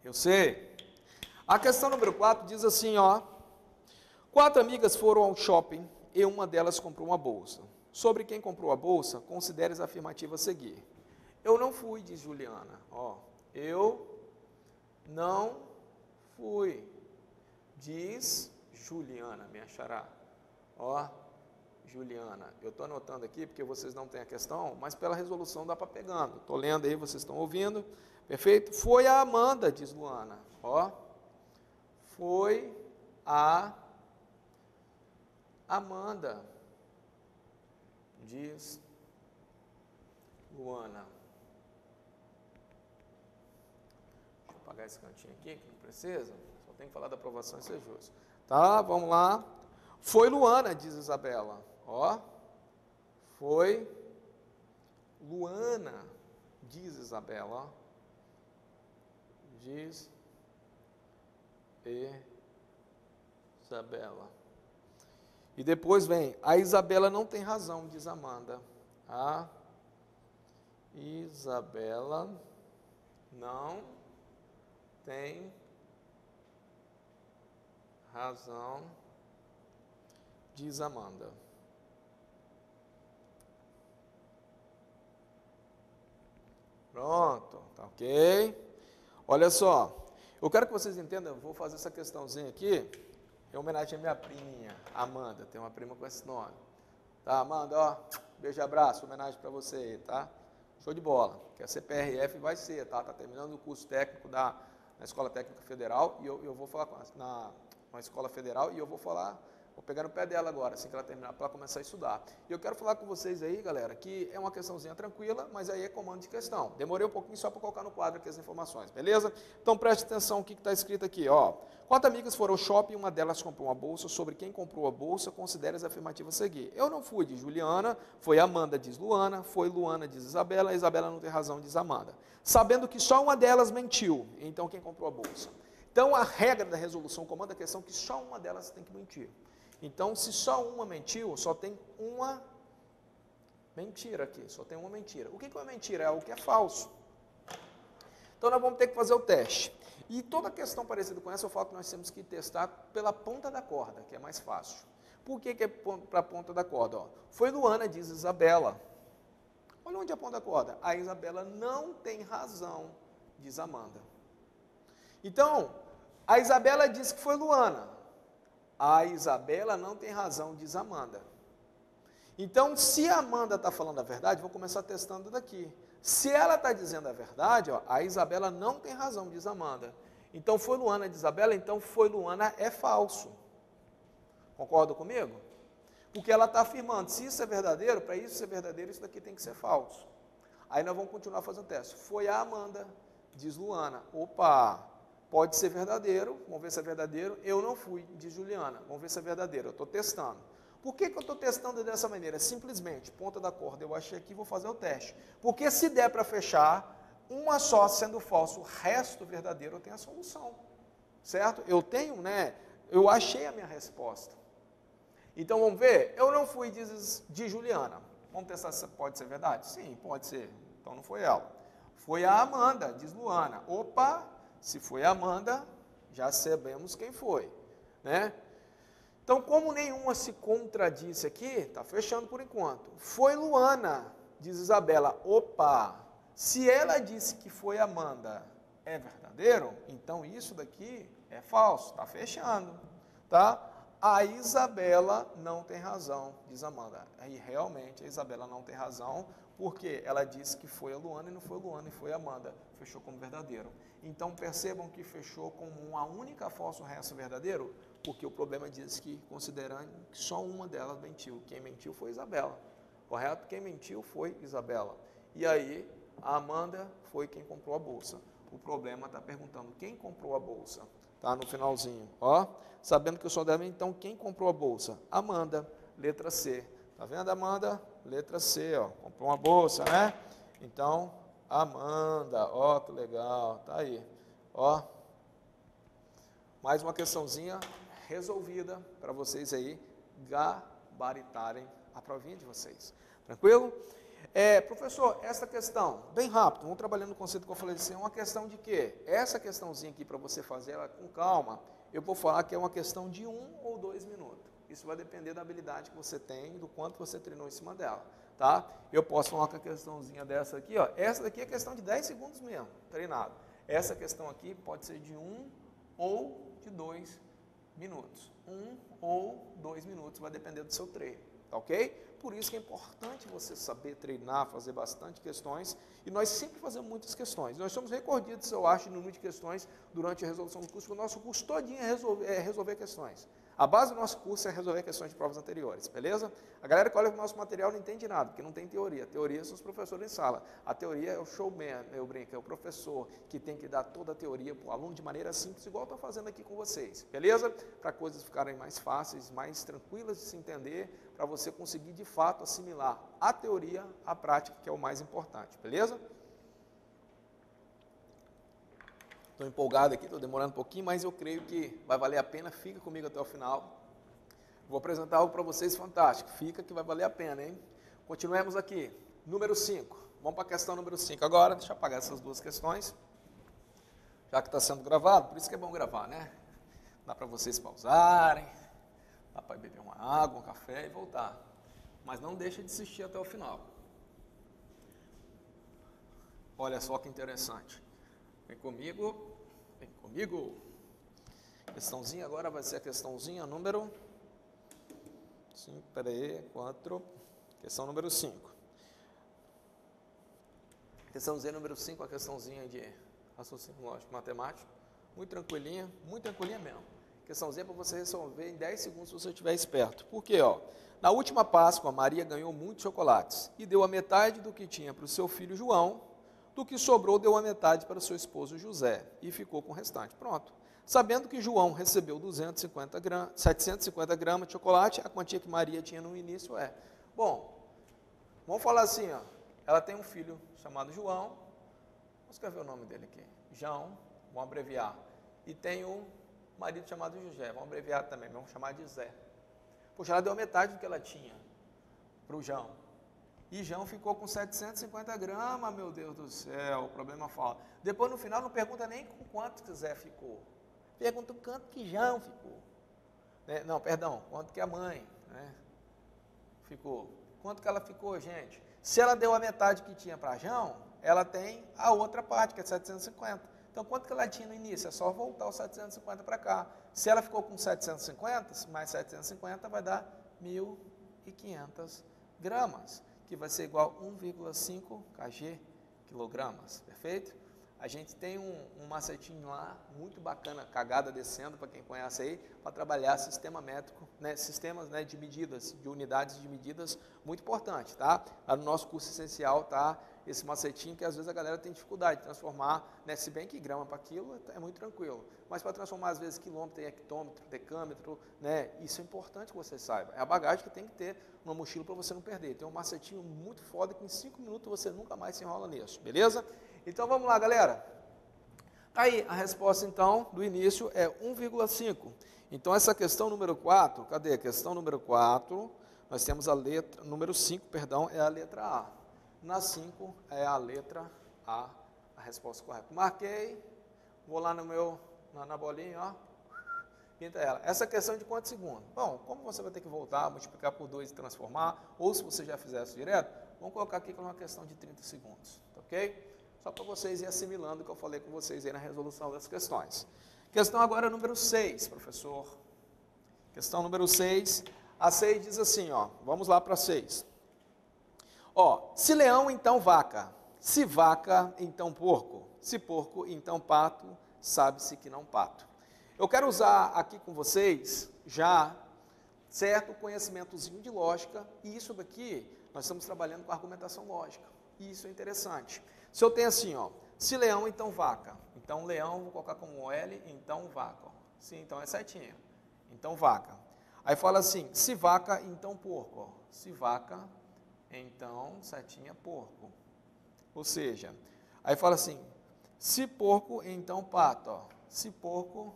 Eu sei. A questão número 4 diz assim, ó. 4 amigas foram ao shopping e uma delas comprou uma bolsa. Sobre quem comprou a bolsa, considere as afirmativas a seguir. Eu não fui, diz Juliana. Ó, eu não fui, diz Juliana, minha xará. Ó, Juliana, eu estou anotando aqui porque vocês não têm a questão, mas pela resolução dá para pegando. Estou lendo aí, vocês estão ouvindo. Perfeito? Foi a Amanda, diz Luana. Ó, foi a Amanda, diz Luana. Deixa eu apagar esse cantinho aqui, que não precisa. Só tem que falar da aprovação e ser justo. Tá, vamos lá. Foi Luana, diz Isabela. Ó, foi Luana, diz Isabela. Ó. Diz Isabela. E depois vem, a Isabela não tem razão, diz Amanda. A Isabela não tem razão, diz Amanda. Pronto, tá ok? Olha só, eu quero que vocês entendam, eu vou fazer essa questãozinha aqui, em homenagem à minha priminha, Amanda, tem uma prima com esse nome. Tá, Amanda, ó, beijo e abraço, homenagem para você aí, tá? Show de bola, que a CPRF vai ser, tá? Tá terminando o curso técnico na Escola Técnica Federal, e eu vou falar na Escola Federal, e eu vou falar Vou pegar no pé dela agora, assim que ela terminar, para começar a estudar. E eu quero falar com vocês aí, galera, que é uma questãozinha tranquila, mas aí é comando de questão. Demorei um pouquinho só para colocar no quadro aqui as informações, beleza? Então preste atenção, o que está escrito aqui, ó. 4 amigas foram ao shopping, uma delas comprou uma bolsa. Sobre quem comprou a bolsa, considere as afirmativas a seguir. Eu não fui, diz Juliana. Foi Amanda, diz Luana. Foi Luana, diz Isabela. Isabela não tem razão, diz Amanda. Sabendo que só uma delas mentiu, então quem comprou a bolsa? Então a regra da resolução comanda a questão que só uma delas tem que mentir. Então, se só uma mentiu, só tem uma mentira aqui, só tem uma mentira. O que é uma mentira? É algo que é falso. Então, nós vamos ter que fazer o teste. E toda questão parecida com essa, eu falo que nós temos que testar pela ponta da corda, que é mais fácil. Por que é para a ponta da corda? Ó, foi Luana, diz Isabela. Olha onde é a ponta da corda. A Isabela não tem razão, diz Amanda. Então, a Isabela disse que foi Luana. A Isabela não tem razão, diz Amanda. Então, se a Amanda está falando a verdade, vou começar testando daqui. Se ela está dizendo a verdade, ó, a Isabela não tem razão, diz Amanda. Então, foi Luana, diz Isabela, então foi Luana é falso. Concorda comigo? Porque ela está afirmando, se isso é verdadeiro, para isso ser verdadeiro, isso daqui tem que ser falso. Aí nós vamos continuar fazendo o teste. Foi a Amanda, diz Luana. Opa! Pode ser verdadeiro, vamos ver se é verdadeiro. Eu não fui, diz Juliana. Vamos ver se é verdadeiro, eu estou testando. Por que eu estou testando dessa maneira? Simplesmente, ponta da corda, eu achei aqui, vou fazer o teste. Porque se der para fechar, uma só sendo falso, o resto verdadeiro, eu tenho a solução. Certo? Eu tenho, né? Eu achei a minha resposta. Então, vamos ver? Eu não fui, diz Juliana. Vamos testar se pode ser verdade? Sim, pode ser. Então, não foi ela. Foi a Amanda, diz Luana. Opa! Se foi a Amanda, já sabemos quem foi, né? Então, como nenhuma se contradisse aqui, está fechando por enquanto. Foi Luana, diz Isabela. Opa, se ela disse que foi Amanda, é verdadeiro? Então, isso daqui é falso, está fechando, tá? A Isabela não tem razão, diz Amanda. Aí, realmente, a Isabela não tem razão, porque ela disse que foi a Luana e não foi a Luana, e foi a Amanda. Fechou como verdadeiro. Então, percebam que fechou como uma única falsa, o resto verdadeiro, porque o problema diz que, considerando que só uma delas mentiu. Quem mentiu foi Isabela, correto? Quem mentiu foi Isabela. E aí, a Amanda foi quem comprou a bolsa. O problema está perguntando quem comprou a bolsa. Tá no finalzinho, ó. Sabendo que eu só deve, então, quem comprou a bolsa? Amanda, letra C. Tá vendo, Amanda? Letra C, ó. Comprou uma bolsa, né? Então, Amanda, ó, que legal, tá aí, ó, mais uma questãozinha resolvida para vocês aí gabaritarem a provinha de vocês, tranquilo? Professor, essa questão, bem rápido, vamos trabalhando no conceito que eu falei assim, é uma questão de quê? Essa questãozinha aqui, para você fazer ela com calma, eu vou falar que é uma questão de 1 ou 2 minutos, isso vai depender da habilidade que você tem e do quanto você treinou em cima dela. Tá? Eu posso falar com a questãozinha dessa aqui, ó. Essa daqui é questão de 10 segundos mesmo, treinado. Essa questão aqui pode ser de 1 ou de 2 minutos. 1 ou 2 minutos, vai depender do seu treino, tá ok? Por isso que é importante você saber treinar, fazer bastante questões, e nós sempre fazemos muitas questões. Nós somos recordidos, eu acho, no número de questões durante a resolução do curso, porque o nosso curso todinho é resolver questões. A base do nosso curso é resolver questões de provas anteriores, beleza? A galera que olha o nosso material não entende nada, porque não tem teoria. Teoria são os professores em sala. A teoria é o showman, eu brinco, é o professor que tem que dar toda a teoria para o aluno de maneira simples, igual eu estou fazendo aqui com vocês, beleza? Para coisas ficarem mais fáceis, mais tranquilas de se entender, para você conseguir de fato assimilar a teoria à prática, que é o mais importante, beleza? Estou empolgado aqui, estou demorando um pouquinho, mas eu creio que vai valer a pena. Fica comigo até o final. Vou apresentar algo para vocês fantástico. Fica que vai valer a pena, hein? Continuemos aqui. Número 5. Vamos para a questão número 5 agora. Deixa eu apagar essas duas questões. Já que está sendo gravado, por isso que é bom gravar, né? Dá para vocês pausarem, dá para beber uma água, um café e voltar. Mas não deixa de assistir até o final. Olha só que interessante. Vem comigo, vem comigo. Questãozinha agora vai ser a questãozinha número 5, peraí, 4, questão número 5. Questãozinha número 5, a questãozinha de raciocínio lógico matemático, muito tranquilinha mesmo. Questãozinha para você resolver em 10 segundos se você estiver esperto. Por quê? Ó? Na última Páscoa, Maria ganhou muitos chocolates e deu a metade do que tinha para o seu filho João, do que sobrou deu a metade para o seu esposo José e ficou com o restante. Pronto. Sabendo que João recebeu 750 gramas de chocolate, a quantia que Maria tinha no início é. Bom, vamos falar assim, ó, ela tem um filho chamado João, vamos escrever o nome dele aqui, João, vamos abreviar, e tem um marido chamado José, vamos abreviar também, vamos chamar de Zé. Poxa, ela deu metade do que ela tinha para o João. E João ficou com 750 gramas, meu Deus do céu, o problema fala. Depois, no final, não pergunta nem com quanto que Zé ficou. Pergunta o quanto que João ficou. Né? Não, perdão, quanto que a mãe, né, ficou. Quanto que ela ficou, gente? Se ela deu a metade que tinha para João, ela tem a outra parte, que é 750. Então, quanto que ela tinha no início? É só voltar os 750 para cá. Se ela ficou com 750, mais 750 vai dar 1.500 gramas, que vai ser igual a 1,5 kg, quilogramas, perfeito? A gente tem um macetinho lá, muito bacana, cagada descendo, para quem conhece aí, para trabalhar sistema métrico, né, sistemas, né, de medidas, de unidades de medidas, muito importante, tá? Lá no nosso curso essencial, tá? Esse macetinho que às vezes a galera tem dificuldade de transformar, né, se bem que grama para quilo é muito tranquilo, mas para transformar às vezes quilômetro em hectômetro, decâmetro, né, isso é importante que você saiba, é a bagagem que tem que ter numa mochila para você não perder. Tem um macetinho muito foda que em 5 minutos você nunca mais se enrola nisso, beleza? Então vamos lá, galera. Aí a resposta então do início é 1,5. Então essa questão número 4, cadê? Questão número 4, nós temos a letra, número 5, perdão, é a letra A. Na 5 é a letra A, a resposta correta. Marquei, vou lá no meu, na bolinha, ó, pinta ela. Essa questão é de quantos segundos? Bom, como você vai ter que voltar, multiplicar por 2 e transformar, ou se você já fizesse direto, vamos colocar aqui com uma questão de 30 segundos, tá ok? Só para vocês irem assimilando o que eu falei com vocês aí na resolução das questões. Questão agora número 6, professor. Questão número 6. A 6 diz assim, ó, vamos lá para 6. Ó, se leão, então vaca. Se vaca, então porco. Se porco, então pato. Sabe-se que não pato. Eu quero usar aqui com vocês já certo conhecimentozinho de lógica. E isso daqui, nós estamos trabalhando com argumentação lógica. E isso é interessante. Se eu tenho assim, ó, se leão, então vaca. Então leão, vou colocar como L, então vaca. Ó. Sim, então é certinho. Então vaca. Aí fala assim, se vaca, então porco. Ó. Se vaca, então setinha porco. Ou seja, aí fala assim, se porco, então pato. Ó. Se porco,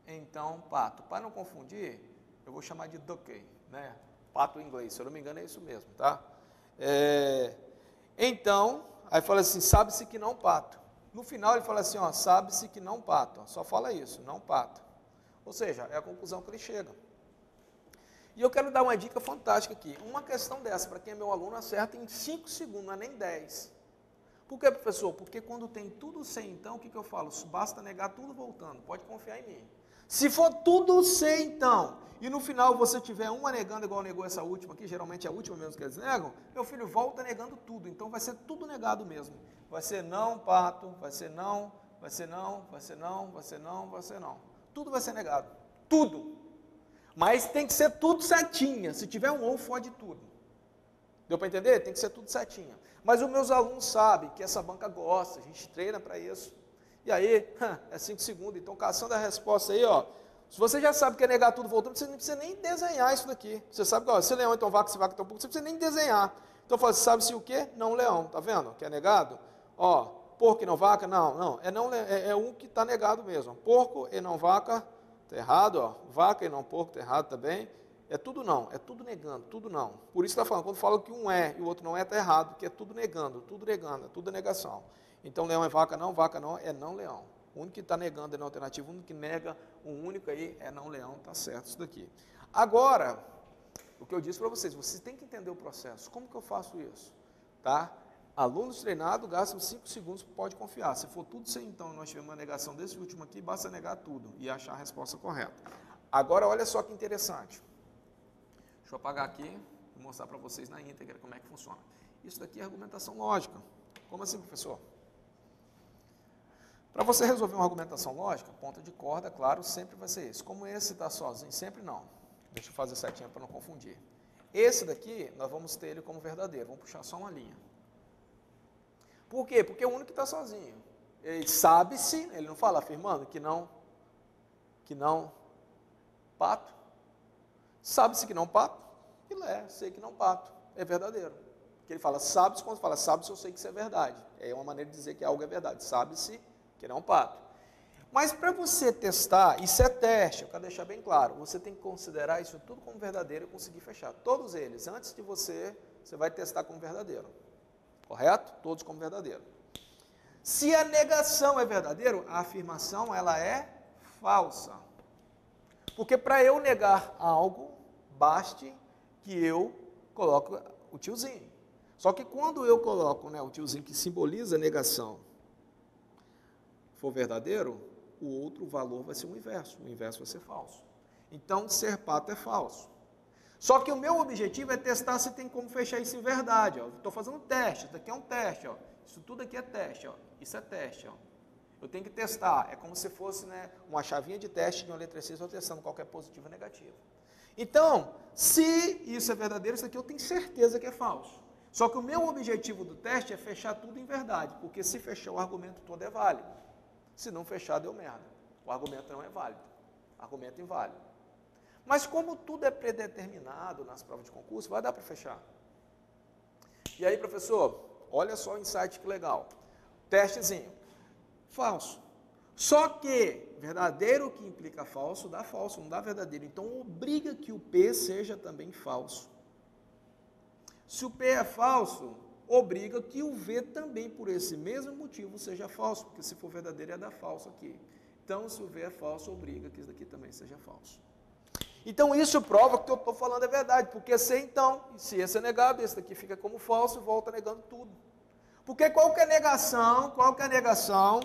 então pato. Para não confundir, eu vou chamar de ducky, né? Pato em inglês, se eu não me engano é isso mesmo, tá? Então, aí fala assim, sabe-se que não pato. No final ele fala assim, ó, sabe-se que não pato. Ó, só fala isso, não pato. Ou seja, é a conclusão que ele chega. E eu quero dar uma dica fantástica aqui. Uma questão dessa, para quem é meu aluno, acerta em 5 segundos, não é nem 10. Por que, professor? Porque quando tem tudo 100, então, o que eu falo? Basta negar tudo voltando, pode confiar em mim. Se for tudo 100, então, e no final você tiver uma negando igual negou essa última aqui, geralmente é a última mesmo que eles negam, meu filho, volta negando tudo, então vai ser tudo negado mesmo. Vai ser não, pato, vai ser não, vai ser não, vai ser não, vai ser não, vai ser não. Tudo vai ser negado, tudo. Mas tem que ser tudo certinho, se tiver um ou, fode tudo. Deu para entender? Tem que ser tudo certinho. Mas os meus alunos sabem que essa banca gosta, a gente treina para isso. E aí, é 5 segundos, então caçando a resposta aí, ó. Se você já sabe que é negar tudo voltando, você não precisa nem desenhar isso daqui. Você sabe que, ó, se leão, então vaca, se vaca, então porco, você não precisa nem desenhar. Então fala, sabe-se o quê? Não leão, tá vendo? Que é negado? Ó, porco e não vaca, não, é um que está negado mesmo. Porco e não vaca, tá errado, ó. Vaca e não porco, tá errado também. É tudo não, é tudo negando, tudo não. Por isso está falando, quando fala que um é e o outro não é, está errado, porque é tudo negando, é tudo negação. Então, leão é vaca não é não leão. O único que está negando é não alternativo, o único que nega o único aí é não leão, está certo isso daqui. Agora, o que eu disse para vocês têm que entender o processo. Como que eu faço isso? Tá? Alunos treinados gastam 5 segundos, pode confiar. Se for tudo sem então, nós tivemos uma negação desse último aqui, basta negar tudo e achar a resposta correta. Agora, olha só que interessante. Deixa eu apagar aqui e mostrar para vocês na íntegra como é que funciona. Isso daqui é argumentação lógica. Como assim, professor? Para você resolver uma argumentação lógica, ponta de corda, claro, sempre vai ser esse. Como esse está sozinho, sempre não. Deixa eu fazer certinho para não confundir. Esse daqui, nós vamos ter ele como verdadeiro, vamos puxar só uma linha. Por quê? Porque é o único que está sozinho. Ele sabe-se, ele não fala afirmando que não, pato. Sabe-se que não pato, sei que não pato, é verdadeiro. Que ele fala, sabe-se, quando fala sabe-se, eu sei que isso é verdade. É uma maneira de dizer que algo é verdade, sabe-se que não pato. Mas para você testar, isso é teste, eu quero deixar bem claro, você tem que considerar isso tudo como verdadeiro e conseguir fechar. Todos eles, antes de você vai testar como verdadeiro. Correto? Todos como verdadeiro. Se a negação é verdadeiro, a afirmação ela é falsa. Porque para eu negar algo, baste que eu coloque o tiozinho. Só que quando eu coloco o tiozinho que simboliza a negação, for verdadeiro, o outro valor vai ser o inverso vai ser falso. Então, ser pato é falso. Só que o meu objetivo é testar se tem como fechar isso em verdade. Estou fazendo um teste, isso daqui é um teste. Ó. Isso tudo aqui é teste, ó. Isso é teste. Ó. Eu tenho que testar, é como se fosse uma chavinha de teste de um eletricista, estou testando qualquer positivo ou negativo. Então, se isso é verdadeiro, isso aqui eu tenho certeza que é falso. Só que o meu objetivo do teste é fechar tudo em verdade, porque se fechar o argumento todo é válido. Se não fechar, deu merda. O argumento não é válido. Argumento inválido. Mas como tudo é predeterminado nas provas de concurso, vai dar para fechar. E aí, professor, olha só o insight que legal. Testezinho. Falso. Só que verdadeiro que implica falso, dá falso, não dá verdadeiro. Então, obriga que o P seja também falso. Se o P é falso, obriga que o V também, por esse mesmo motivo, seja falso, porque se for verdadeiro, é dar falso aqui. Então, se o V é falso, obriga que isso daqui também seja falso. Então, isso prova que o que eu estou falando é verdade, porque se esse é negado, esse daqui fica como falso e volta negando tudo. Porque qual que é a negação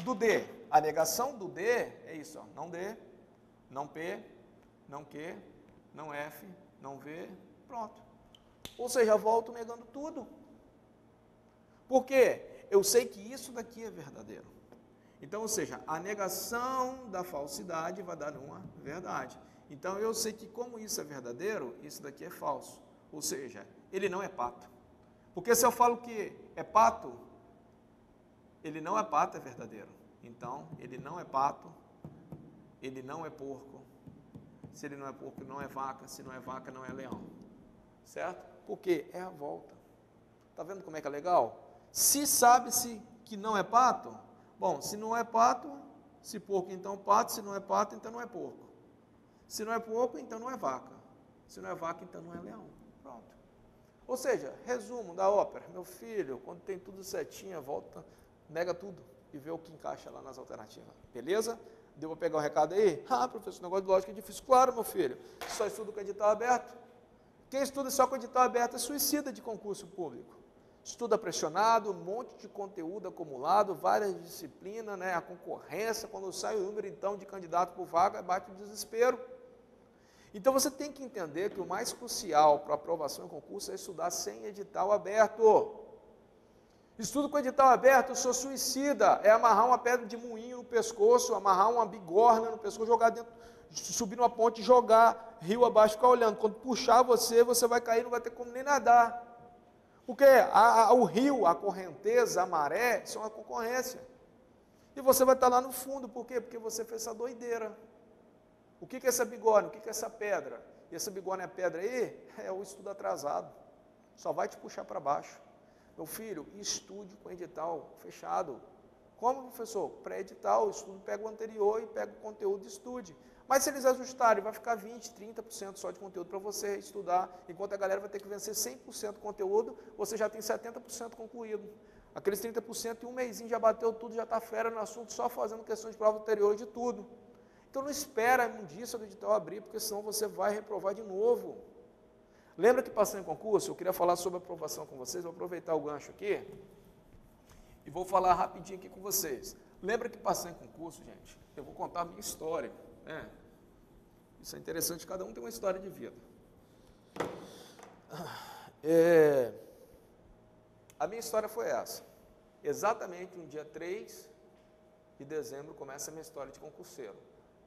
do D? A negação do D é isso, ó, não D, não P, não Q, não F, não V, pronto. Ou seja, volto negando tudo. Por quê? Eu sei que isso daqui é verdadeiro. Então, ou seja, a negação da falsidade vai dar uma verdade. Então, eu sei que como isso é verdadeiro, isso daqui é falso. Ou seja, ele não é pato. Porque se eu falo que é pato, ele não é pato, é verdadeiro. Então, ele não é pato, ele não é porco. Se ele não é porco, não é vaca. Se não é vaca, não é leão. Certo? Porque é a volta. Está vendo como é que é legal? Se sabe-se que não é pato, bom, se não é pato, se porco, então pato, se não é pato, então não é porco. Se não é porco, então não é vaca. Se não é vaca, então não é leão. Pronto. Ou seja, resumo da ópera, meu filho, quando tem tudo certinho, volta, nega tudo e vê o que encaixa lá nas alternativas. Beleza? Deu para pegar o recado aí? Ah, professor, o negócio de lógica é difícil. Claro, meu filho, só estuda com edital aberto. Quem estuda só com edital aberto é suicida de concurso público. Estuda pressionado, um monte de conteúdo acumulado, várias disciplinas, a concorrência, quando sai o número então de candidato por vaga, bate o desespero. Então você tem que entender que o mais crucial para a aprovação em concurso é estudar sem edital aberto. Estudo com edital aberto, eu sou suicida, é amarrar uma pedra de moinho no pescoço, amarrar uma bigorna no pescoço, jogar dentro, subir numa ponte e jogar rio abaixo, ficar olhando. Quando puxar você vai cair, não vai ter como nem nadar. Porque o rio, a correnteza, a maré, são a concorrência. E você vai estar lá no fundo, por quê? Porque você fez essa doideira. O que é essa bigorna? O que é essa pedra? E essa bigorna é a pedra aí? É o estudo atrasado. Só vai te puxar para baixo. Meu filho, estude com edital fechado. Como, professor? Pré-edital, estudo, pega o anterior e pega o conteúdo e estude. Mas se eles ajustarem, vai ficar 20%, 30% só de conteúdo para você estudar, enquanto a galera vai ter que vencer 100% do conteúdo, você já tem 70% concluído. Aqueles 30% em um mêsinho já bateu tudo, já está fera no assunto, só fazendo questões de prova anterior de tudo. Então não espera a imundícia do edital abrir, porque senão você vai reprovar de novo. Lembra que passando em concurso, eu queria falar sobre aprovação com vocês, vou aproveitar o gancho aqui e vou falar rapidinho aqui com vocês. Lembra que passando em concurso, gente, eu vou contar a minha história. Isso é interessante, cada um tem uma história de vida. A minha história foi essa. Exatamente no dia 3 de dezembro começa a minha história de concurseiro,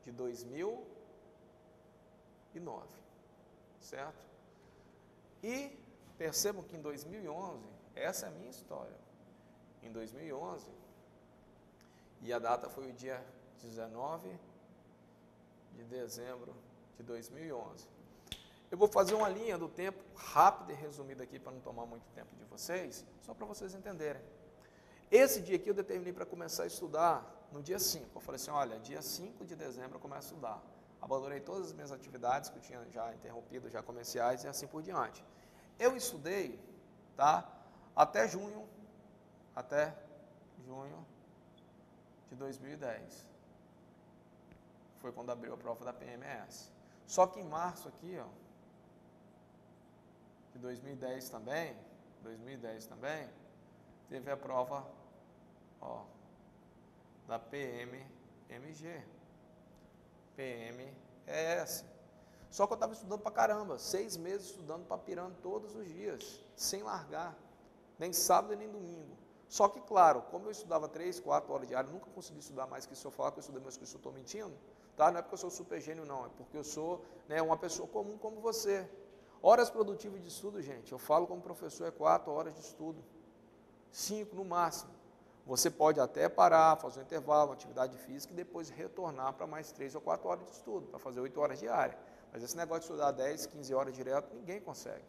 de 2009, certo? E percebam que em 2011, essa é a minha história. Em 2011, e a data foi o dia 19 de dezembro de 2011. Eu vou fazer uma linha do tempo rápida e resumida aqui para não tomar muito tempo de vocês, só para vocês entenderem. Esse dia aqui eu determinei para começar a estudar no dia 5. Eu falei assim, olha, dia 5 de dezembro eu começo a estudar. Abandonei todas as minhas atividades que eu tinha já interrompido, já comerciais e assim por diante. Eu estudei, tá, até junho de 2010. Foi quando abriu a prova da PMS. Só que em março aqui, ó, de 2010 também, teve a prova, ó, da PMMG, PMES. Só que eu estava estudando pra caramba, 6 meses estudando papirando todos os dias, sem largar, nem sábado e nem domingo. Só que, claro, como eu estudava 3, 4 horas diárias, nunca consegui estudar mais que isso. Eu falar que eu estudei mais que isso, eu estou mentindo, tá? Não é porque eu sou super gênio, não, é porque eu sou, né, uma pessoa comum como você. Horas produtivas de estudo, gente, eu falo como professor, é 4 horas de estudo, 5 no máximo. Você pode até parar, fazer um intervalo, uma atividade física e depois retornar para mais 3 ou 4 horas de estudo, para fazer 8 horas diárias. Mas esse negócio de estudar 10, 15 horas direto, ninguém consegue.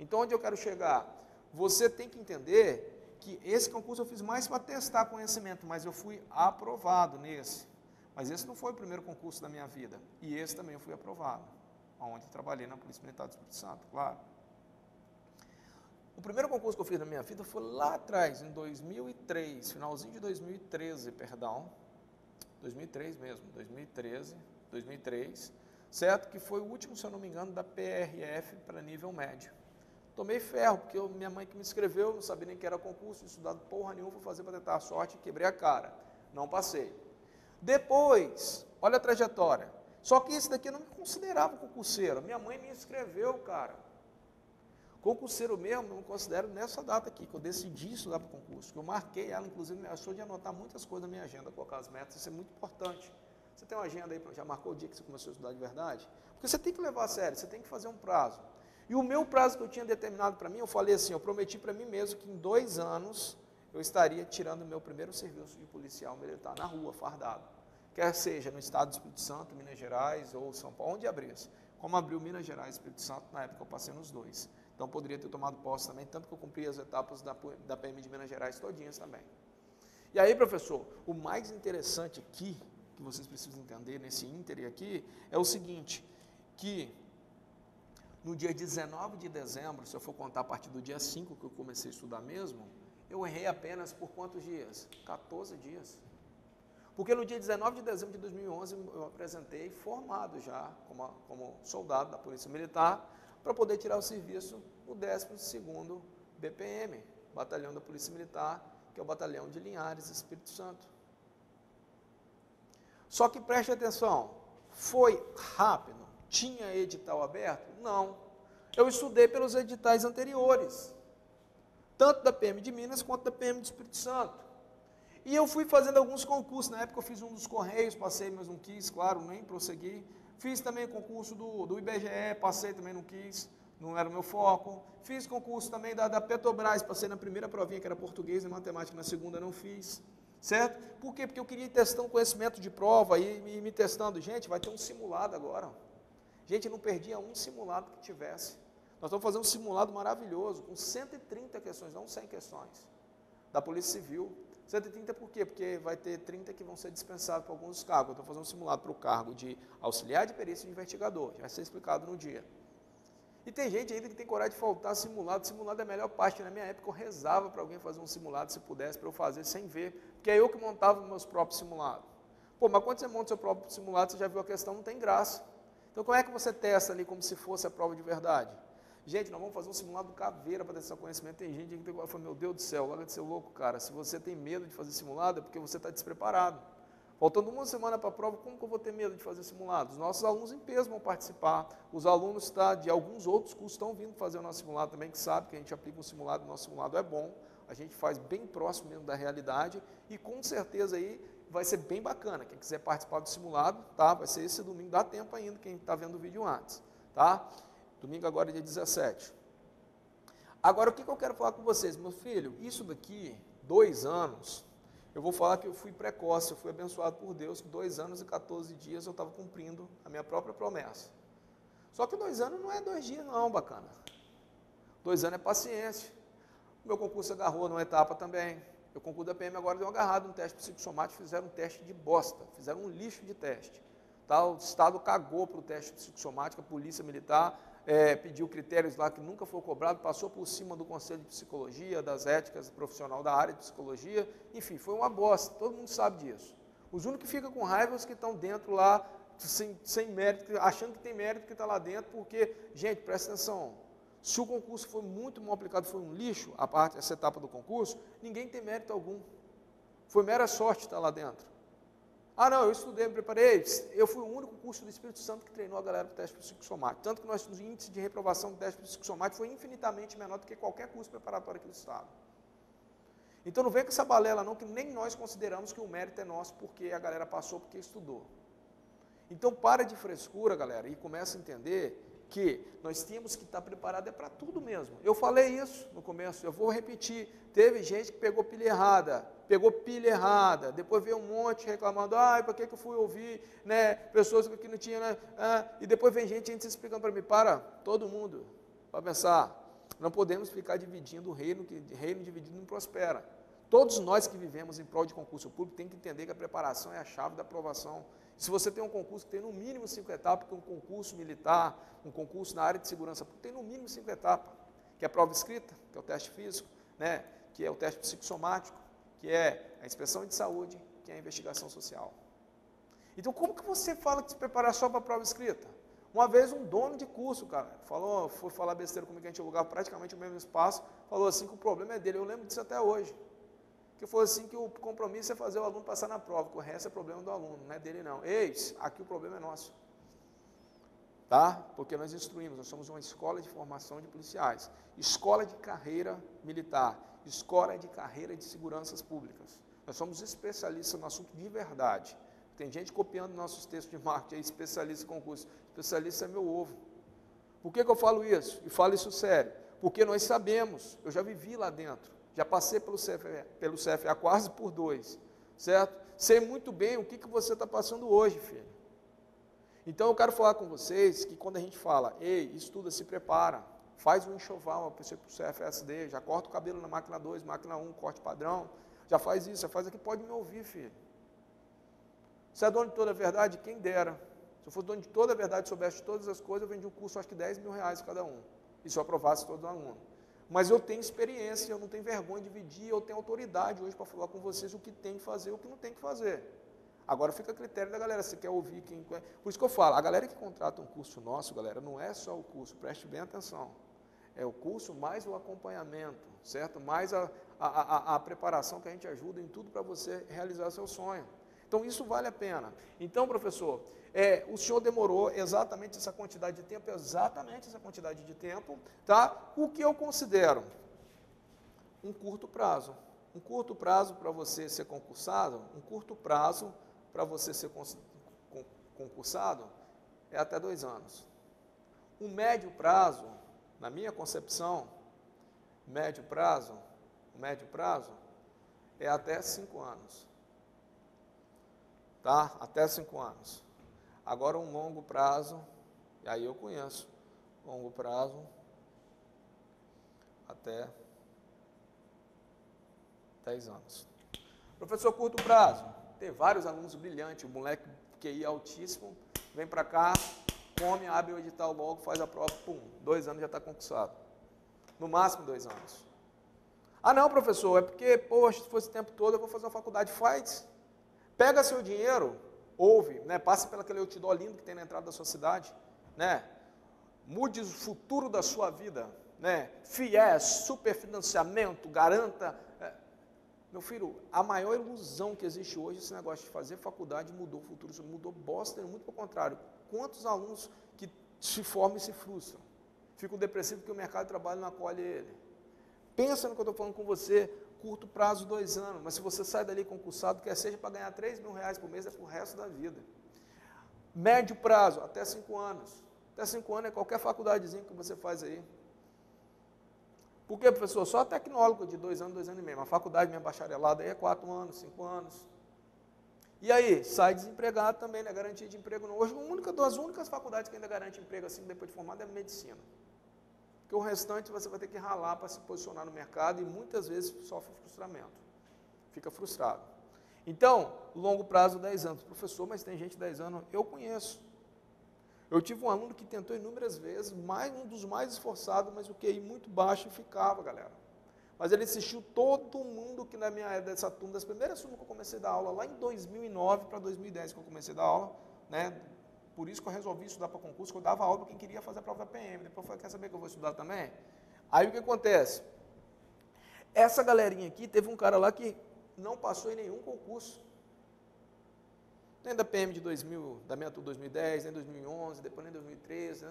Então, onde eu quero chegar? Você tem que entender que esse concurso eu fiz mais para testar conhecimento, mas eu fui aprovado nesse. Mas esse não foi o primeiro concurso da minha vida. E esse também eu fui aprovado, onde trabalhei na Polícia Militar do Espírito Santo, claro. O primeiro concurso que eu fiz na minha vida foi lá atrás, em 2003, finalzinho de 2013, perdão. 2003 mesmo, 2003, certo? Que foi o último, se eu não me engano, da PRF para nível médio. Tomei ferro, porque minha mãe que me inscreveu, não sabia nem que era concurso, estudado porra nenhuma, fui fazer para tentar a sorte e quebrei a cara. Não passei. Depois, olha a trajetória. Só que esse daqui eu não me considerava concurseiro. Minha mãe me inscreveu, cara. Concurseiro mesmo, eu me considero nessa data aqui, que eu decidi estudar para o concurso. Que eu marquei ela, inclusive, eu sou de anotar muitas coisas na minha agenda, colocar as metas, isso é muito importante. Você tem uma agenda aí, já marcou o dia que você começou a estudar de verdade? Porque você tem que levar a sério, você tem que fazer um prazo. E o meu prazo que eu tinha determinado para mim, eu falei assim, eu prometi para mim mesmo que em 2 anos eu estaria tirando o meu primeiro serviço de policial militar na rua, fardado. Quer seja no estado do Espírito Santo, Minas Gerais ou São Paulo, onde abrisse. Como abriu Minas Gerais e Espírito Santo, na época eu passei nos 2. Então poderia ter tomado posse também, tanto que eu cumpri as etapas da PM de Minas Gerais todinhas também. E aí, professor, o mais interessante aqui, que vocês precisam entender nesse ínterim aqui, é o seguinte, que no dia 19 de dezembro, se eu for contar a partir do dia 5 que eu comecei a estudar mesmo, eu errei apenas por quantos dias? 14 dias. Porque no dia 19 de dezembro de 2011, eu apresentei formado já como soldado da Polícia Militar, para poder tirar o serviço no 12º BPM, Batalhão da Polícia Militar, que é o Batalhão de Linhares, Espírito Santo. Só que preste atenção, foi rápido? Tinha edital aberto? Não. Eu estudei pelos editais anteriores, tanto da PM de Minas quanto da PM do Espírito Santo. E eu fui fazendo alguns concursos, na época eu fiz um dos Correios, passei, mas não quis, claro, nem prossegui. Fiz também concurso do IBGE, passei, também não quis, não era o meu foco. Fiz concurso também da Petrobras, passei na primeira provinha, que era português e matemática, na segunda não fiz, certo? Por quê? Porque eu queria ir testando conhecimento de prova e me testando. Gente, vai ter um simulado agora. Gente, eu não perdia um simulado que tivesse. Nós estamos fazendo um simulado maravilhoso, com 130 questões, não 100 questões, da Polícia Civil. 130 por quê? Porque vai ter 30 que vão ser dispensados para alguns cargos. Eu estou fazendo um simulado para o cargo de auxiliar de perícia e de investigador, já vai ser explicado no dia. E tem gente ainda que tem coragem de faltar simulado. Simulado é a melhor parte. Na minha época eu rezava para alguém fazer um simulado, se pudesse, para eu fazer sem ver, porque é eu que montava os meus próprios simulados. Pô, mas quando você monta o seu próprio simulado, você já viu a questão, não tem graça. Então como é que você testa ali como se fosse a prova de verdade? Gente, nós vamos fazer um simulado caveira para testar conhecimento. Tem gente que fala, meu Deus do céu, larga de ser louco, cara. Se você tem medo de fazer simulado, é porque você está despreparado. Faltando uma semana para a prova, como que eu vou ter medo de fazer simulado? Os nossos alunos em peso vão participar. Os alunos de alguns outros cursos estão vindo fazer o nosso simulado também, que sabem que a gente aplica um simulado, o nosso simulado é bom. A gente faz bem próximo mesmo da realidade e com certeza aí vai ser bem bacana. Quem quiser participar do simulado, tá? Vai ser esse domingo, dá tempo ainda, quem está vendo o vídeo antes, tá? Domingo agora é dia 17. Agora, o que eu quero falar com vocês? Meu filho, isso daqui, 2 anos, eu vou falar que eu fui precoce, eu fui abençoado por Deus, que 2 anos e 14 dias eu estava cumprindo a minha própria promessa. Só que 2 anos não é 2 dias não, bacana. 2 anos é paciência. O meu concurso agarrou numa etapa também. O concurso da PM agora deu uma agarrada no teste psicossomático, fizeram um teste de bosta, fizeram um lixo de teste. Tá? O Estado cagou para o teste psicossomático, a Polícia Militar pediu critérios lá que nunca foi cobrado, passou por cima do Conselho de Psicologia, das éticas profissional da área de psicologia, enfim, foi uma bosta, todo mundo sabe disso. Os únicos que ficam com raiva são os que estão dentro lá, sem mérito, achando que tem mérito que está lá dentro, porque, gente, presta atenção, se o concurso foi muito mal aplicado, foi um lixo, essa etapa do concurso, ninguém tem mérito algum. Foi mera sorte estar lá dentro. Ah, não, eu estudei, me preparei. Eu fui o único curso do Espírito Santo que treinou a galera para o teste psicossomático. Tanto que nosso índice de reprovação do teste psicossomático foi infinitamente menor do que qualquer curso preparatório aqui do Estado. Então não vem com essa balela não, que nem nós consideramos que o mérito é nosso porque a galera passou, porque estudou. Então para de frescura, galera, e começa a entender que nós temos que estar preparados para tudo mesmo. Eu falei isso no começo, eu vou repetir. Teve gente que pegou pilha errada, depois veio um monte reclamando, para que eu fui ouvir, né, pessoas que não tinham, né, e depois vem gente explicando para mim, todo mundo, para pensar, não podemos ficar dividindo o reino, que reino dividido não prospera. Todos nós que vivemos em prol de concurso público tem que entender que a preparação é a chave da aprovação. Se você tem um concurso que tem no mínimo 5 etapas, que é um concurso militar, um concurso na área de segurança pública, tem no mínimo 5 etapas, que é a prova escrita, que é o teste físico, né, que é o teste psicossomático, que é a inspeção de saúde, que é a investigação social. Então, como que você fala que se preparar só para a prova escrita? Uma vez um dono de curso, cara, foi falar besteira comigo, que a gente alugava praticamente o mesmo espaço, falou assim que o problema é dele, eu lembro disso até hoje. Que foi assim que o compromisso é fazer o aluno passar na prova, que o resto é problema do aluno, não é dele não. Eis, aqui o problema é nosso. Tá? Porque nós instruímos, nós somos uma escola de formação de policiais, escola de carreira militar, escola de carreira de seguranças públicas. Nós somos especialistas no assunto de verdade. Tem gente copiando nossos textos de marketing, especialista em concurso. Especialista é meu ovo. Por que eu falo isso? E falo isso sério. Porque nós sabemos, eu já vivi lá dentro, já passei pelo CFA quase por 2, certo? Sei muito bem o que você está passando hoje, filho. Então eu quero falar com vocês que quando a gente fala, ei, estuda, se prepara, faz um enxoval, para o CFSD, já corta o cabelo na máquina 2, máquina 1, corte padrão, já faz isso, já faz aqui, pode me ouvir, filho. Você é dono de toda a verdade? Quem dera. Se eu fosse dono de toda a verdade, soubesse de todas as coisas, eu vendia um curso, acho que R$10 mil cada um, e se eu aprovasse todo aluno. Mas eu tenho experiência, eu não tenho vergonha de dividir, eu tenho autoridade hoje para falar com vocês o que tem que fazer e o que não tem que fazer. Agora fica a critério da galera, se quer ouvir quem... Por isso que eu falo, a galera que contrata um curso nosso, galera, não é só o curso, preste bem atenção. É o curso mais o acompanhamento, certo? Mais a preparação que a gente ajuda em tudo para você realizar seu sonho. Então isso vale a pena. Então, professor, o senhor demorou exatamente essa quantidade de tempo, tá? O que eu considero um curto prazo. Um curto prazo para você ser concursado, para você ser concursado é até 2 anos. Um médio prazo, na minha concepção, médio prazo é até 5 anos. Tá? Até 5 anos. Agora um longo prazo, e aí eu conheço, longo prazo até 10 anos. Professor, curto prazo, tem vários alunos brilhantes, o moleque QI altíssimo, vem para cá, come, abre o edital logo, faz a prova, 2 anos já está concursado. No máximo 2 anos. Ah não, professor, é porque, poxa, se fosse o tempo todo eu vou fazer uma faculdade, faz. Pega seu dinheiro, ouve, né, passe pelaquele outdoor lindo que tem na entrada da sua cidade, né, mude o futuro da sua vida, né, FIES, superfinanciamento, garanta. Meu filho, a maior ilusão que existe hoje, esse negócio de fazer faculdade mudou o futuro, isso mudou bosta, muito pelo contrário. Quantos alunos que se formam e se frustram? Ficam depressivos porque o mercado de trabalho não acolhe ele. Pensa no que eu estou falando com você, curto prazo, 2 anos, mas se você sai dali concursado, quer seja para ganhar R$3.000 por mês, é para o resto da vida. Médio prazo, até 5 anos. Até 5 anos é qualquer faculdadezinha que você faz aí. Por quê, professor? Só tecnólogo de 2 anos, 2 anos e meio. A faculdade minha bacharelada aí é 4 anos, 5 anos. E aí, sai desempregado também, não é garantia de emprego não. Hoje, uma das únicas faculdades que ainda garante emprego assim depois de formado é a medicina. Porque o restante você vai ter que ralar para se posicionar no mercado e muitas vezes sofre frustramento. Fica frustrado. Então, longo prazo, 10 anos. Professor, mas tem gente de 10 anos, eu conheço. Eu tive um aluno que tentou inúmeras vezes, um dos mais esforçados, mas o QI muito baixo e ficava, galera. Mas ele assistiu todo mundo que na minha época, dessa turma, das primeiras turmas que eu comecei a dar aula, lá em 2009 para 2010 que eu comecei a dar aula, né? Por isso que eu resolvi estudar para concurso, que eu dava aula para quem queria fazer a prova PM. Depois eu falei, quer saber que eu vou estudar também? Aí o que acontece? Essa galerinha aqui, teve um cara lá que não passou em nenhum concurso. Nem da PM de 2000, da minha turma 2010, nem 2011, depois nem 2013,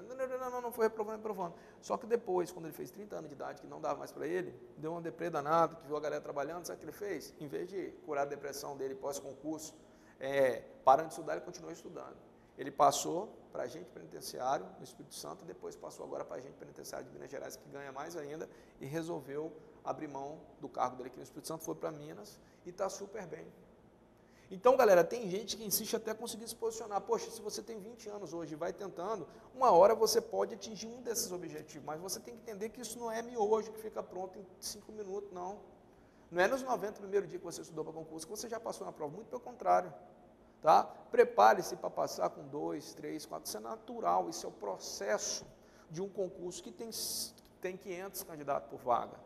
não foi reprovando. Só que depois, quando ele fez 30 anos de idade, que não dava mais para ele, deu uma deprê danada, que viu a galera trabalhando, sabe o que ele fez? Em vez de curar a depressão dele pós-concurso, parando de estudar, ele continuou estudando. Ele passou para agente penitenciário no Espírito Santo, e depois passou agora para agente penitenciário de Minas Gerais, que ganha mais ainda, e resolveu abrir mão do cargo dele aqui no Espírito Santo, foi para Minas, e está super bem. Então, galera, tem gente que insiste até conseguir se posicionar. Poxa, se você tem 20 anos hoje e vai tentando, uma hora você pode atingir um desses objetivos, mas você tem que entender que isso não é miojo que fica pronto em 5 minutos, não. Não é nos 90 primeiro dia que você estudou para concurso que você já passou na prova, muito pelo contrário. Tá? Prepare-se para passar com 2, 3, 4, isso é natural, isso é o processo de um concurso que tem 500 candidatos por vaga,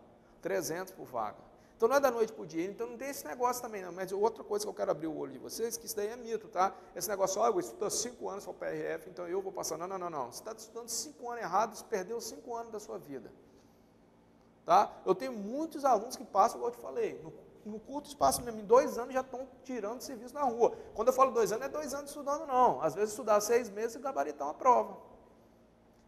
300 por vaga. Então não é da noite para o dia, então não tem esse negócio também não, mas outra coisa que eu quero abrir o olho de vocês, que isso daí é mito, tá? Esse negócio, eu estudo 5 anos para o PRF, então eu vou passar, não, você está estudando 5 anos errados, perdeu 5 anos da sua vida. Tá? Eu tenho muitos alunos que passam, como eu te falei, no curto espaço mesmo, em 2 anos já estão tirando serviço na rua. Quando eu falo 2 anos, não é 2 anos estudando não, às vezes estudar 6 meses e gabaritar uma prova.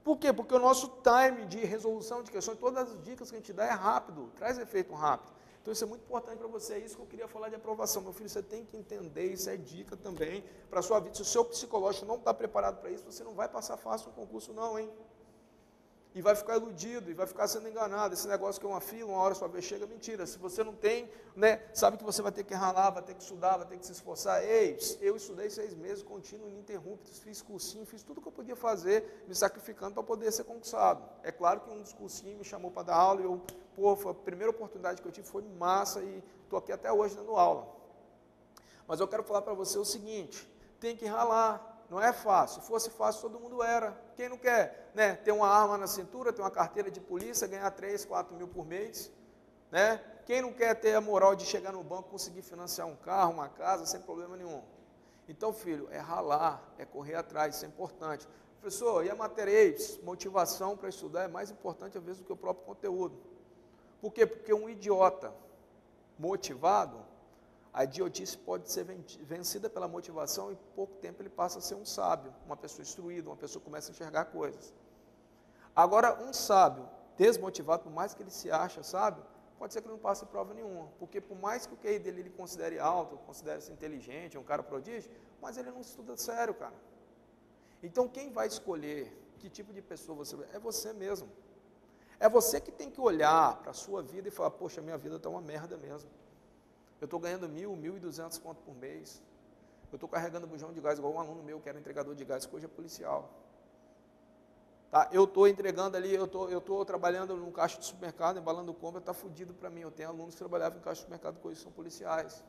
Por quê? Porque o nosso time de resolução de questões, todas as dicas que a gente dá é rápido, traz efeito rápido. Então isso é muito importante para você, é isso que eu queria falar de aprovação. Meu filho, você tem que entender, isso é dica também para a sua vida. Se o seu psicológico não está preparado para isso, você não vai passar fácil no concurso não, hein? E vai ficar iludido, e vai ficar sendo enganado. Esse negócio que é uma fila, uma hora sua vez chega, mentira. Se você não tem, né, sabe que você vai ter que ralar, vai ter que estudar, vai ter que se esforçar. Ei, eu estudei 6 meses, contínuo, ininterrupto, fiz cursinho, fiz tudo que eu podia fazer, me sacrificando para poder ser concursado. É claro que um dos cursinhos me chamou para dar aula, e eu, foi a primeira oportunidade que eu tive, foi massa, e estou aqui até hoje dando aula. Mas eu quero falar para você o seguinte, tem que ralar. Não é fácil. Se fosse fácil, todo mundo era. Quem não quer, né, ter uma arma na cintura, ter uma carteira de polícia, ganhar 3, 4 mil por mês? Né? Quem não quer ter a moral de chegar no banco, conseguir financiar um carro, uma casa, sem problema nenhum? Então, filho, é ralar, é correr atrás, isso é importante. Professor, e a matéria motivação para estudar é mais importante, às vezes, do que o próprio conteúdo. Por quê? Porque um idiota motivado, a idiotice pode ser vencida pela motivação e em pouco tempo ele passa a ser um sábio, uma pessoa instruída, uma pessoa que começa a enxergar coisas. Agora, um sábio desmotivado, por mais que ele se acha sábio, pode ser que ele não passe prova nenhuma, porque por mais que o QI dele ele considere alto, considere-se inteligente, um cara prodígio, mas ele não estuda sério, cara. Então, quem vai escolher que tipo de pessoa você é? É você mesmo. É você que tem que olhar para a sua vida e falar, poxa, minha vida está uma merda mesmo. Eu estou ganhando 1.200 conto por mês. Eu estou carregando bujão de gás, igual um aluno meu que era entregador de gás, que hoje é policial. Tá? Eu estou entregando ali, eu estou trabalhando num caixa de supermercado, embalando compra, está fudido para mim. Eu tenho alunos que trabalhavam em caixa de supermercado, que hoje são policiais.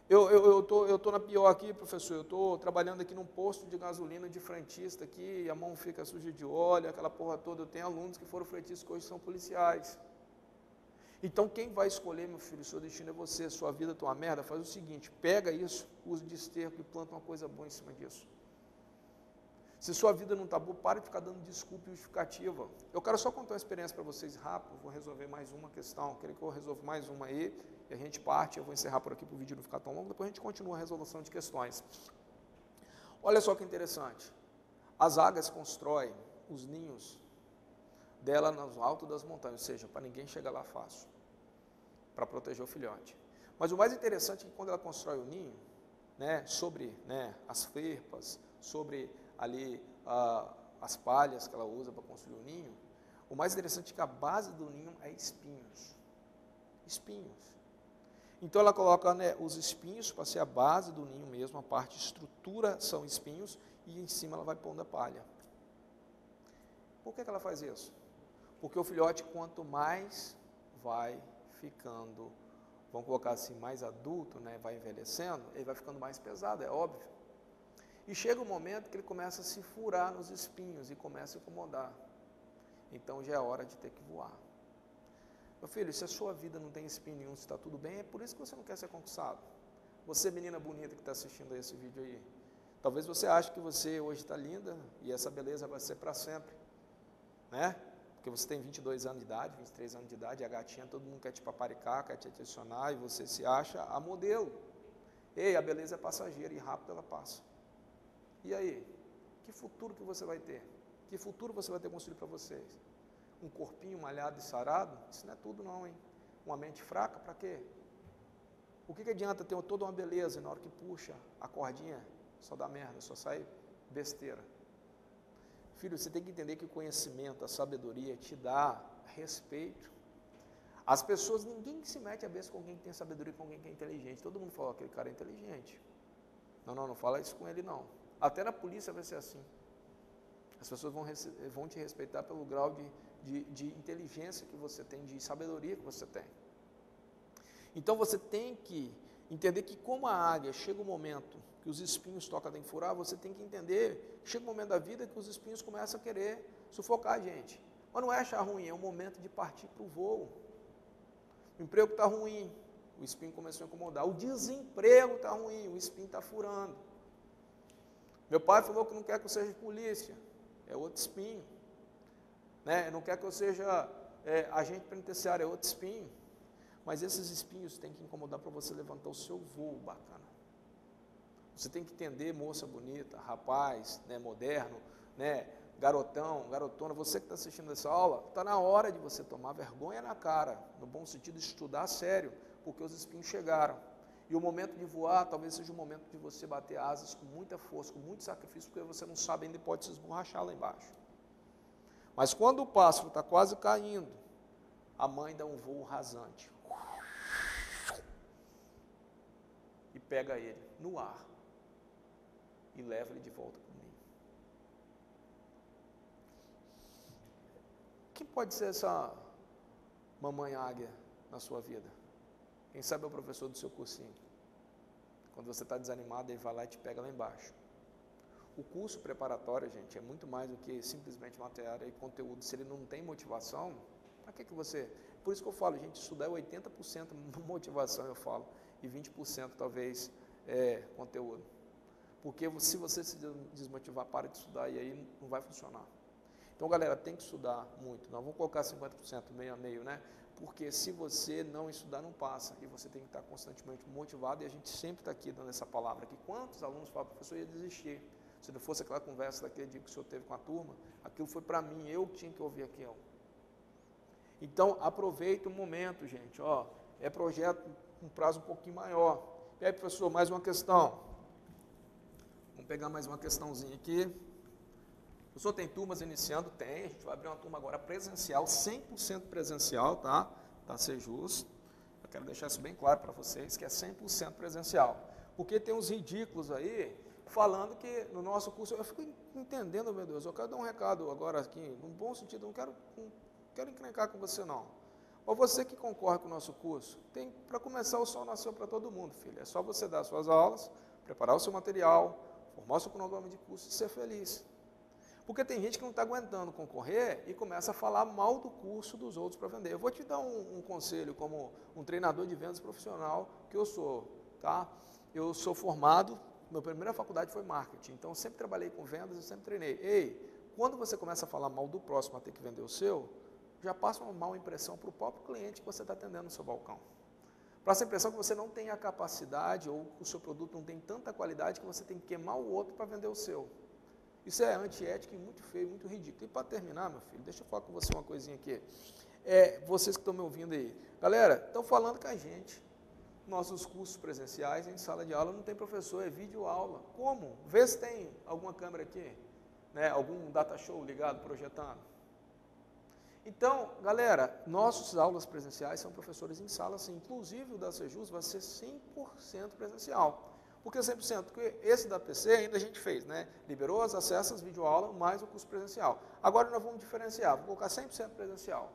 Eu estou na pior aqui, professor, eu estou trabalhando aqui num posto de gasolina de frentista aqui, a mão fica suja de óleo, aquela porra toda. Eu tenho alunos que foram frentistas que hoje são policiais. Então, quem vai escolher, meu filho, o seu destino é você, sua vida está uma merda, faz o seguinte, pega isso, usa de esterco e planta uma coisa boa em cima disso. Se sua vida não está boa, para de ficar dando desculpa e justificativa. Eu quero só contar uma experiência para vocês rápido, vou resolver mais uma questão, quero que eu resolva mais uma aí, e a gente parte, eu vou encerrar por aqui para o vídeo não ficar tão longo, depois a gente continua a resolução de questões. Olha só que interessante, as águias constroem os ninhos dela no alto das montanhas, ou seja, para ninguém chegar lá fácil. para proteger o filhote. Mas o mais interessante é que quando ela constrói o ninho, né, sobre, né, as ferpas, sobre ali as palhas que ela usa para construir o ninho, o mais interessante é que a base do ninho é espinhos. Espinhos. Então ela coloca, né, os espinhos para ser a base do ninho mesmo, a parte estrutura são espinhos, e em cima ela vai pondo a palha. Por que ela faz isso? Porque o filhote, quanto mais vai ficando, vamos colocar assim, mais adulto, né, vai envelhecendo, ele vai ficando mais pesado, é óbvio. E chega um momento que ele começa a se furar nos espinhos e começa a incomodar. Então já é hora de ter que voar. Meu filho, se a sua vida não tem espinho nenhum, se está tudo bem, é por isso que você não quer ser conquistado. Você, menina bonita que está assistindo a esse vídeo aí, talvez você ache que você hoje está linda e essa beleza vai ser para sempre, né? Porque você tem 22 anos de idade, 23 anos de idade, e a gatinha, todo mundo quer te paparicar, quer te adicionar, e você se acha a modelo. Ei, a beleza é passageira e rápido ela passa. E aí? Que futuro que você vai ter? Que futuro você vai ter construído para vocês? Um corpinho malhado e sarado? Isso não é tudo não, hein? Uma mente fraca, para quê? O que adianta ter toda uma beleza e na hora que puxa a cordinha, só dá merda, só sai besteira? Filho, você tem que entender que o conhecimento, a sabedoria te dá respeito. As pessoas, ninguém se mete a besta com alguém que tem sabedoria, com alguém que é inteligente. Todo mundo fala, aquele cara é inteligente. Não fala isso com ele não. Até na polícia vai ser assim. As pessoas vão te respeitar pelo grau de inteligência que você tem, de sabedoria que você tem. Então você tem que entender que como a águia chega um momento que os espinhos tocam em furar, você tem que entender que chega um momento da vida que os espinhos começam a querer sufocar a gente. Mas não é achar ruim, é o momento de partir para o voo. O emprego está ruim, o espinho começou a incomodar. O desemprego está ruim, o espinho está furando. Meu pai falou que não quer que eu seja polícia, é outro espinho. Né? Não quer que eu seja agente penitenciário, é outro espinho. Mas esses espinhos têm que incomodar para você levantar o seu voo bacana. Você tem que entender, moça bonita, rapaz, né, moderno, né, garotão, garotona, você que está assistindo essa aula, está na hora de você tomar vergonha na cara, no bom sentido de estudar a sério, porque os espinhos chegaram. E o momento de voar talvez seja o momento de você bater asas com muita força, com muito sacrifício, porque você não sabe ainda, pode se esborrachar lá embaixo. Mas quando o pássaro está quase caindo, a mãe dá um voo rasante. E pega ele no ar e leva ele de volta para o ninho. Quem pode ser essa mamãe águia na sua vida? Quem sabe é o professor do seu cursinho. Quando você está desanimado, ele vai lá e te pega lá embaixo. O curso preparatório, gente, é muito mais do que simplesmente matéria e conteúdo. Se ele não tem motivação, para que você... Por isso que eu falo, gente, estudar é 80% motivação, eu falo, e 20% talvez conteúdo. Porque se você se desmotivar, para de estudar e aí não vai funcionar. Então, galera, tem que estudar muito. Nós vamos colocar 50% meio a meio, né? Porque se você não estudar, não passa. E você tem que estar constantemente motivado. E a gente sempre está aqui dando essa palavra aqui. Quantos alunos falam, professor, ia desistir? Se não fosse aquela conversa daquele dia que o senhor teve com a turma, aquilo foi para mim, eu tinha que ouvir aquilo. Então, aproveita o momento, gente. Ó, é projeto com prazo um pouquinho maior. E aí, professor, mais uma questão. Vamos pegar mais uma questãozinha aqui. O senhor tem turmas iniciando? Tem. A gente vai abrir uma turma agora presencial, 100% presencial, tá? Para ser justo. Eu quero deixar isso bem claro para vocês, que é 100% presencial. Porque tem uns ridículos aí, falando que no nosso curso, eu fico entendendo, meu Deus, eu quero dar um recado agora aqui, num bom sentido, não quero encrencar com você não. Ou você que concorre com o nosso curso, para começar o sol nasceu para todo mundo, filho. É só você dar suas aulas, preparar o seu material, formar o seu cronograma de curso e ser feliz. Porque tem gente que não está aguentando concorrer e começa a falar mal do curso dos outros para vender. Eu vou te dar um conselho como um treinador de vendas profissional que eu sou, tá? Eu sou formado, minha primeira faculdade foi marketing, então eu sempre trabalhei com vendas, eu sempre treinei. Ei, quando você começa a falar mal do próximo a ter que vender o seu, já passa uma má impressão para o próprio cliente que você está atendendo no seu balcão. Passa a impressão que você não tem a capacidade ou que o seu produto não tem tanta qualidade que você tem que queimar o outro para vender o seu. Isso é antiético e muito feio, muito ridículo. E para terminar, meu filho, deixa eu falar com você uma coisinha aqui. vocês que estão me ouvindo aí. Galera, estão falando com a gente, nossos cursos presenciais em sala de aula não tem professor, é vídeo aula. Como? Vê se tem alguma câmera aqui, né? Algum data show ligado, projetando. Então, galera, nossas aulas presenciais são professores em sala, sim. Inclusive o da Sejus vai ser 100% presencial. Por que 100%? Porque esse da PC ainda a gente fez, né? Liberou as acessas, videoaula, mais o curso presencial. Agora nós vamos diferenciar, vou colocar 100% presencial.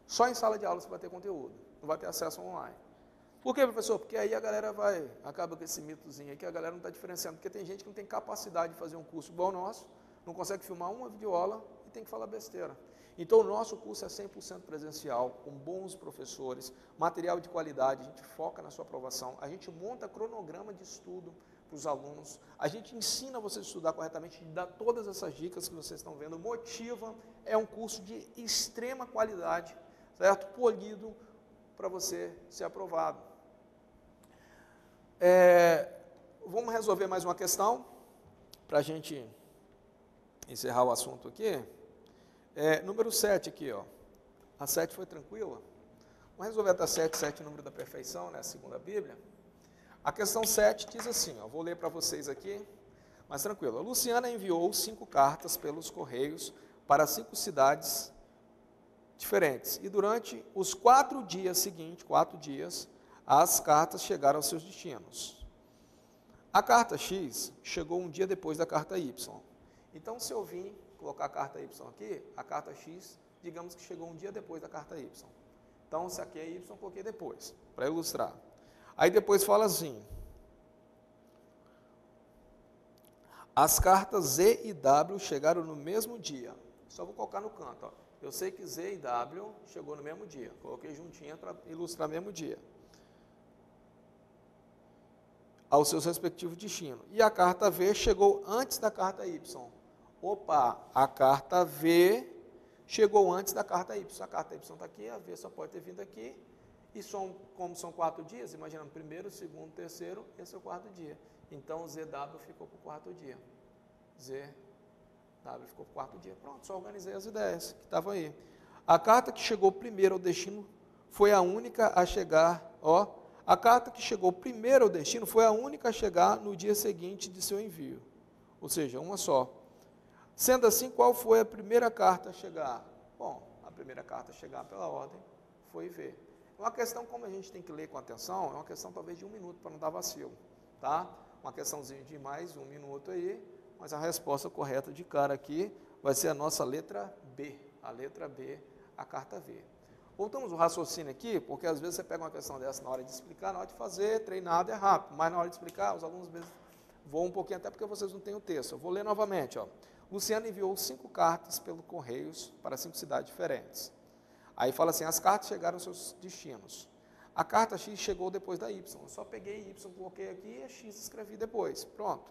Só em sala de aula você vai ter conteúdo, não vai ter acesso online. Por quê, professor? Porque aí a galera acaba com esse mitozinho aí, que a galera não está diferenciando, porque tem gente que não tem capacidade de fazer um curso igual o nosso, não consegue filmar uma videoaula e tem que falar besteira. Então, o nosso curso é 100% presencial, com bons professores, material de qualidade, a gente foca na sua aprovação, a gente monta cronograma de estudo para os alunos, a gente ensina vocês a estudar corretamente, dá todas essas dicas que vocês estão vendo, motiva, é um curso de extrema qualidade, certo? Polido para você ser aprovado. Vamos resolver mais uma questão, para a gente encerrar o assunto aqui. Número 7 aqui, ó. A 7 foi tranquila. Vamos resolver até 7, 7 número da perfeição, né, segundo a Bíblia. A questão 7 diz assim, ó, vou ler para vocês aqui, mas tranquilo. A Luciana enviou 5 cartas pelos correios para 5 cidades diferentes. E durante os 4 dias seguintes, 4 dias, as cartas chegaram aos seus destinos. A carta X chegou um dia depois da carta Y. Então, se eu vim colocar a carta Y aqui, a carta X, digamos que chegou um dia depois da carta Y. Então, se aqui é Y, eu coloquei depois, para ilustrar. Aí depois fala assim, as cartas Z e W chegaram no mesmo dia. Só vou colocar no canto, ó. Eu sei que Z e W chegou no mesmo dia, coloquei juntinha para ilustrar mesmo dia. Aos seus respectivos destinos. E a carta V chegou antes da carta Y. Opa, a carta V chegou antes da carta Y. A carta Y está aqui, a V só pode ter vindo aqui. E como são 4 dias, imaginando primeiro, segundo, terceiro, esse é o 4º dia. Então, o ZW ficou para o 4º dia. ZW ficou para o 4º dia. Pronto, só organizei as ideias que estavam aí. A carta que chegou primeiro ao destino foi a única a chegar, ó. A carta que chegou primeiro ao destino foi a única a chegar no dia seguinte de seu envio. Ou seja, uma só. Sendo assim, qual foi a primeira carta a chegar? Bom, a primeira carta a chegar pela ordem foi V. Uma questão, como a gente tem que ler com atenção, é uma questão talvez de 1 minuto, para não dar vacilo, tá? Uma questãozinha de mais 1 minuto aí, mas a resposta correta de cara aqui vai ser a nossa letra B. A letra B, a carta V. Voltamos ao raciocínio aqui, porque às vezes você pega uma questão dessa na hora de explicar, na hora de fazer, treinado é rápido, mas na hora de explicar, os alunos às vezes voam um pouquinho, até porque vocês não têm o texto. Eu vou ler novamente, ó. Luciano enviou 5 cartas pelo Correios para 5 cidades diferentes. Aí fala assim, as cartas chegaram aos seus destinos. A carta X chegou depois da Y. Eu só peguei Y, coloquei aqui e a X escrevi depois. Pronto.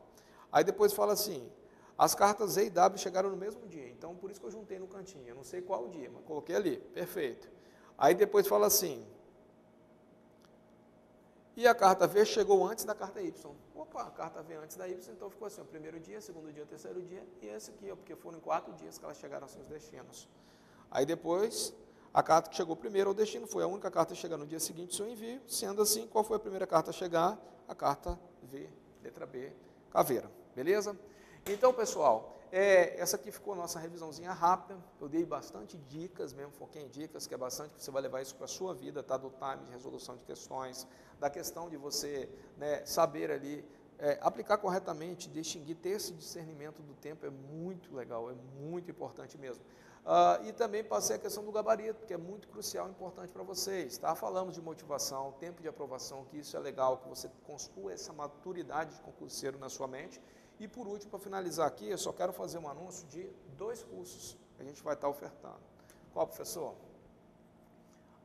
Aí depois fala assim, as cartas Z e W chegaram no mesmo dia. Então, por isso que eu juntei no cantinho. Eu não sei qual o dia, mas coloquei ali. Perfeito. Aí depois fala assim, e a carta V chegou antes da carta Y. Opa, a carta V antes da Y, então ficou assim, o primeiro dia, segundo dia, terceiro dia, e esse aqui, ó, porque foram em 4 dias que elas chegaram aos seus destinos. Aí depois, a carta que chegou primeiro ao destino foi a única carta a chegar no dia seguinte do seu envio. Sendo assim, qual foi a primeira carta a chegar? A carta V, letra B, caveira. Beleza? Então, pessoal, essa aqui ficou a nossa revisãozinha rápida. Eu dei bastante dicas mesmo, foquei em dicas, que é bastante, que você vai levar isso para a sua vida, tá? Do time de resolução de questões, da questão de você, né, saber ali, aplicar corretamente, distinguir, ter esse discernimento do tempo é muito legal, é muito importante mesmo. E também passei a questão do gabarito, que é muito crucial e importante para vocês, tá? Falamos de motivação, tempo de aprovação, que isso é legal, que você construa essa maturidade de concurseiro na sua mente. E por último, para finalizar aqui, eu só quero fazer um anúncio de 2 cursos que a gente vai estar ofertando. Qual, professor?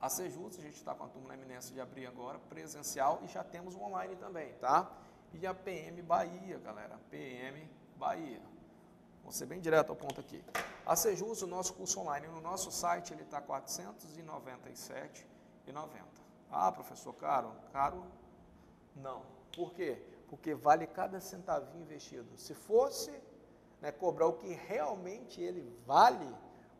A Sejus, a gente está com a turma na iminência de abrir agora, presencial, e já temos um online também, tá? E a PM Bahia, galera, PM Bahia. Vou ser bem direto ao ponto aqui. A Sejus, o nosso curso online, no nosso site, ele está R$ 497,90. Ah, professor, caro? Caro? Não. Por quê? Porque vale cada centavinho investido. Se fosse, né, cobrar o que realmente ele vale,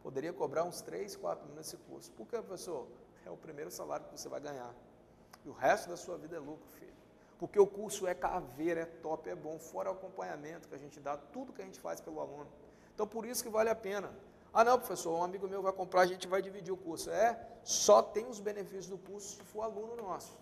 poderia cobrar uns 3, 4 mil nesse curso. Por quê, professor? É o primeiro salário que você vai ganhar. E o resto da sua vida é lucro, filho. Porque o curso é caveira, é top, é bom, fora o acompanhamento que a gente dá, tudo que a gente faz pelo aluno. Então, por isso que vale a pena. Ah, não, professor, um amigo meu vai comprar, a gente vai dividir o curso. Só tem os benefícios do curso se for aluno nosso.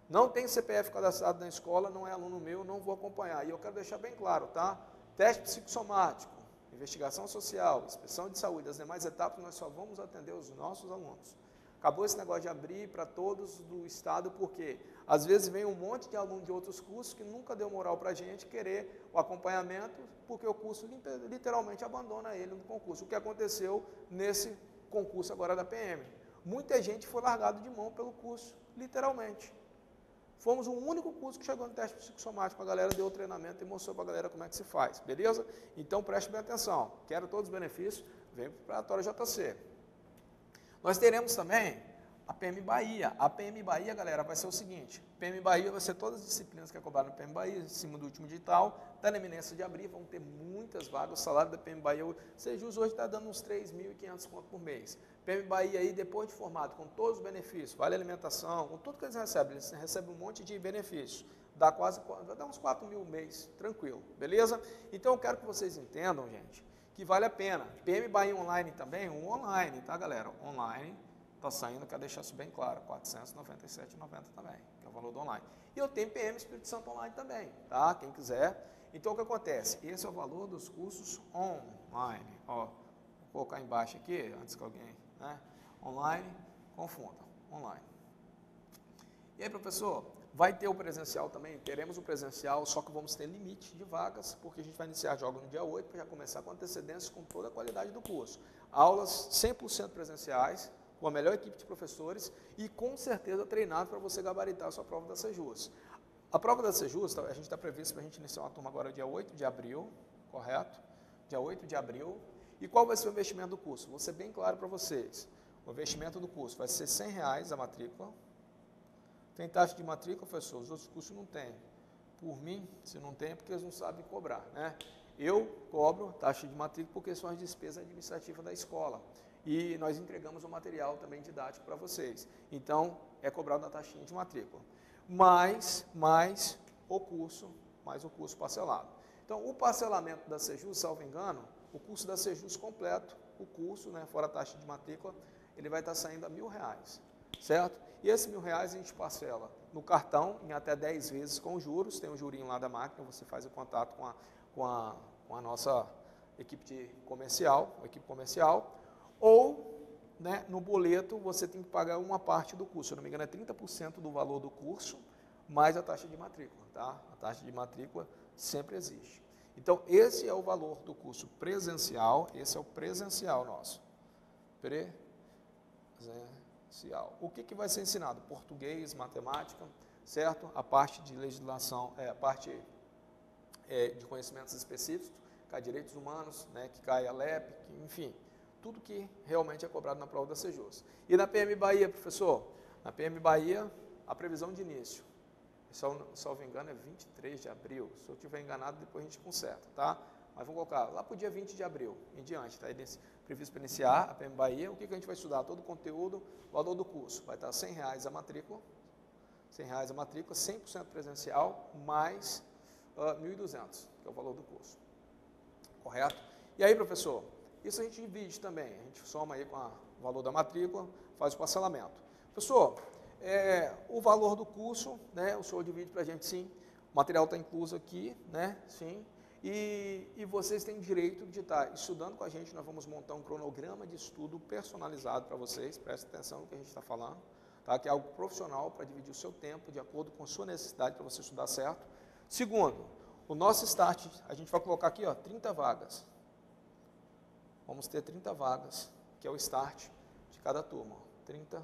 Não tem CPF cadastrado na escola, não é aluno meu, não vou acompanhar. E eu quero deixar bem claro, tá? Teste psicossomático, investigação social, inspeção de saúde, as demais etapas nós só vamos atender os nossos alunos. Acabou esse negócio de abrir para todos do estado, porque às vezes vem um monte de aluno de outros cursos que nunca deu moral para a gente querer o acompanhamento, porque o curso literalmente abandona ele no concurso. O que aconteceu nesse concurso agora da PM? Muita gente foi largado de mão pelo curso, literalmente. Fomos o único curso que chegou no teste psicossomático, a galera deu o treinamento e mostrou para a galera como é que se faz, beleza? Então preste bem atenção, quero todos os benefícios, vem para o preparatório JC. Nós teremos também a PM Bahia. A PM Bahia, galera, vai ser o seguinte, PM Bahia vai ser todas as disciplinas que é cobrado na PM Bahia, em cima do último edital, está na iminência de abrir, vão ter muitas vagas, o salário da PM Bahia, o Sejus hoje está dando uns 3.500 conto por mês. PM Bahia aí, depois de formado, com todos os benefícios, vale alimentação, com tudo que eles recebem um monte de benefícios, vai dar uns 4 mil mês, tranquilo, beleza? Então eu quero que vocês entendam, gente, que vale a pena. PM Bahia Online também, um online, tá, galera? Online, está saindo, quero deixar isso bem claro, R$ 497,90 também, que é o valor do online. E eu tenho PM Espírito Santo Online também, tá? Quem quiser. Então, o que acontece? Esse é o valor dos cursos online. Ó, vou colocar embaixo aqui, antes que alguém, né? Online, confunda, online. E aí, professor, vai ter o presencial também? Teremos o presencial, só que vamos ter limite de vagas, porque a gente vai iniciar jogos no dia 8, para já começar com antecedência, com toda a qualidade do curso. Aulas 100% presenciais, com a melhor equipe de professores e com certeza treinado para você gabaritar a sua prova da Sejus. A prova da Sejus, a gente está previsto para a gente iniciar uma turma agora dia 8 de abril, correto? Dia 8 de abril. E qual vai ser o investimento do curso? Vou ser bem claro para vocês. O investimento do curso vai ser R$100 a matrícula. Tem taxa de matrícula, professor? Os outros cursos não tem. Por mim, se não tem, é porque eles não sabem cobrar, né? Eu cobro taxa de matrícula porque são as despesas administrativas da escola. E nós entregamos o material também didático para vocês. Então, é cobrado na taxinha de matrícula. Mais o curso parcelado. Então, o parcelamento da Sejus, salvo engano, o curso da Sejus completo, o curso, né, fora a taxa de matrícula, ele vai estar saindo a R$1.000, certo? E esses R$1.000 a gente parcela no cartão em até 10 vezes com juros, tem um jurinho lá da máquina, você faz o contato com a nossa equipe comercial, ou, né, no boleto você tem que pagar uma parte do curso, se eu não me engano é 30% do valor do curso, mais a taxa de matrícula, tá? A taxa de matrícula sempre existe. Então, esse é o valor do curso presencial, esse é o presencial nosso. Presencial. O que vai ser ensinado? Português, matemática, certo? A parte de legislação, a parte de conhecimentos específicos, cai direitos humanos, né, que cai a LEP, enfim, tudo que realmente é cobrado na prova da Sejus. E na PM Bahia, professor? Na PM Bahia, a previsão de início, salvo engano, é 23 de abril. Se eu estiver enganado, depois a gente conserta, tá? Mas vamos colocar lá para o dia 20 de abril, em diante, tá? Previsto para iniciar a PM Bahia. O que a gente vai estudar? Todo o conteúdo, valor do curso. Vai estar R$100 a matrícula, R$100 a matrícula, 100% presencial, mais 1.200, que é o valor do curso. Correto? E aí, professor? Isso a gente divide também, a gente soma aí com o valor da matrícula, faz o parcelamento. Professor, o valor do curso, né, o senhor divide para a gente sim, o material está incluso aqui, né, sim, e vocês têm direito de estar estudando com a gente, nós vamos montar um cronograma de estudo personalizado para vocês, preste atenção no que a gente está falando, tá, que é algo profissional para dividir o seu tempo de acordo com a sua necessidade para você estudar certo. Segundo, o nosso start, a gente vai colocar aqui, ó, 30 vagas. Vamos ter 30 vagas, que é o start de cada turma, 30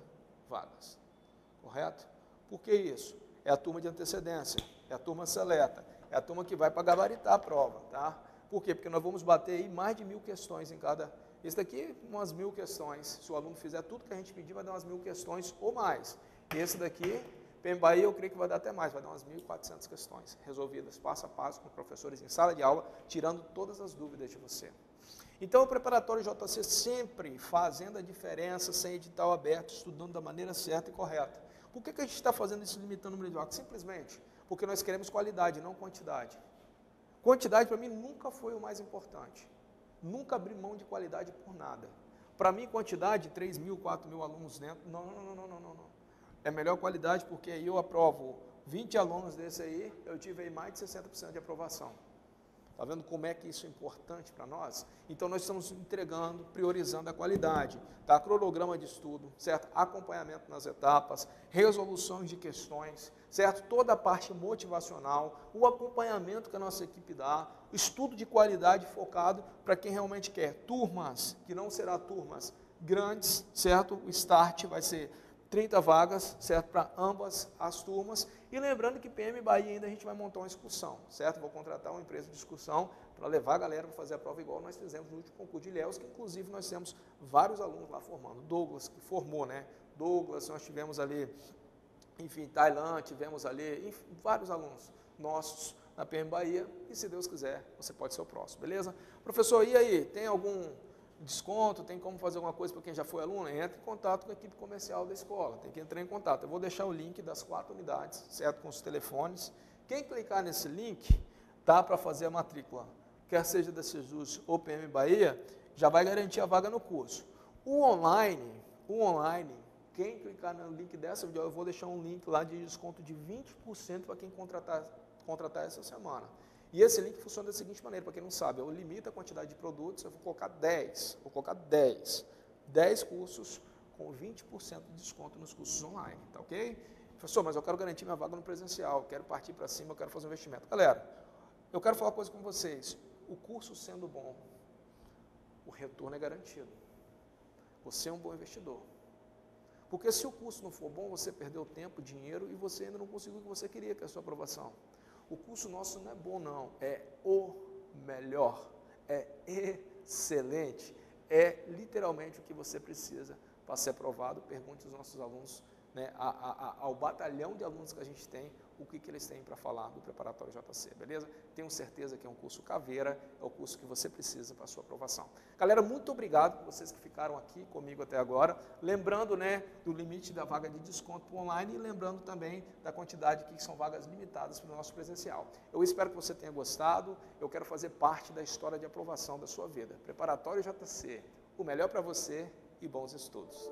vagas, correto? Por que isso? É a turma de antecedência, é a turma seleta, é a turma que vai para gabaritar a prova, tá? Por quê? Porque nós vamos bater aí mais de 1.000 questões em cada... Esse daqui, umas 1.000 questões, se o aluno fizer tudo que a gente pedir, vai dar umas 1.000 questões ou mais. Esse daqui, PM Bahia, eu creio que vai dar até mais, vai dar umas 1.400 questões, resolvidas passo a passo com professores em sala de aula, tirando todas as dúvidas de você. Então, o preparatório JC sempre fazendo a diferença, sem edital aberto, estudando da maneira certa e correta. Por que a gente está fazendo isso, limitando o número de vagas? Simplesmente porque nós queremos qualidade, não quantidade. Quantidade, para mim, nunca foi o mais importante. Nunca abri mão de qualidade por nada. Para mim, quantidade, 3 mil, 4 mil alunos dentro, não. É melhor qualidade, porque aí eu aprovo 20 alunos desse aí, eu tive aí mais de 60% de aprovação. Está vendo como é que isso é importante para nós? Então, nós estamos entregando, priorizando a qualidade, tá? Cronograma de estudo, certo? Acompanhamento nas etapas, resoluções de questões, certo? Toda a parte motivacional, o acompanhamento que a nossa equipe dá, estudo de qualidade focado para quem realmente quer. Turmas, que não será turmas grandes, certo? O start vai ser 30 vagas, certo? Para ambas as turmas. E lembrando que PM Bahia ainda a gente vai montar uma excursão, certo? Vou contratar uma empresa de excursão para levar a galera para fazer a prova igual nós fizemos no último concurso de Ilhéus, que inclusive nós temos vários alunos lá formando. Douglas, que formou, né? Douglas, nós tivemos ali, enfim, Tailã, tivemos ali, enfim, vários alunos nossos na PM Bahia. E se Deus quiser, você pode ser o próximo, beleza? Professor, e aí? Tem algum desconto, tem como fazer alguma coisa para quem já foi aluno? Entre em contato com a equipe comercial da escola, tem que entrar em contato. Eu vou deixar o link das 4 unidades, certo, com os telefones. Quem clicar nesse link, dá para fazer a matrícula, quer seja da Jesus ou PM Bahia, já vai garantir a vaga no curso. O online, quem clicar no link dessa, eu vou deixar um link lá de desconto de 20% para quem contratar essa semana. E esse link funciona da seguinte maneira, para quem não sabe, eu limito a quantidade de produtos, eu vou colocar 10 cursos com 20% de desconto nos cursos online, tá ok? Professor, mas eu quero garantir minha vaga no presencial, eu quero partir para cima, eu quero fazer um investimento. Galera, eu quero falar uma coisa com vocês, o curso sendo bom, o retorno é garantido. Você é um bom investidor. Porque se o curso não for bom, você perdeu tempo, dinheiro e você ainda não conseguiu o que você queria, que é a sua aprovação. O curso nosso não é bom não, é o melhor, é excelente, é literalmente o que você precisa para ser aprovado. Pergunte aos nossos alunos, né, ao batalhão de alunos que a gente tem, o que eles têm para falar do preparatório JC, beleza? Tenho certeza que é um curso caveira, é o curso que você precisa para a sua aprovação. Galera, muito obrigado por vocês que ficaram aqui comigo até agora, lembrando, né, do limite da vaga de desconto para online e lembrando também da quantidade que são vagas limitadas para o nosso presencial. Eu espero que você tenha gostado, eu quero fazer parte da história de aprovação da sua vida. Preparatório JC, o melhor para você e bons estudos.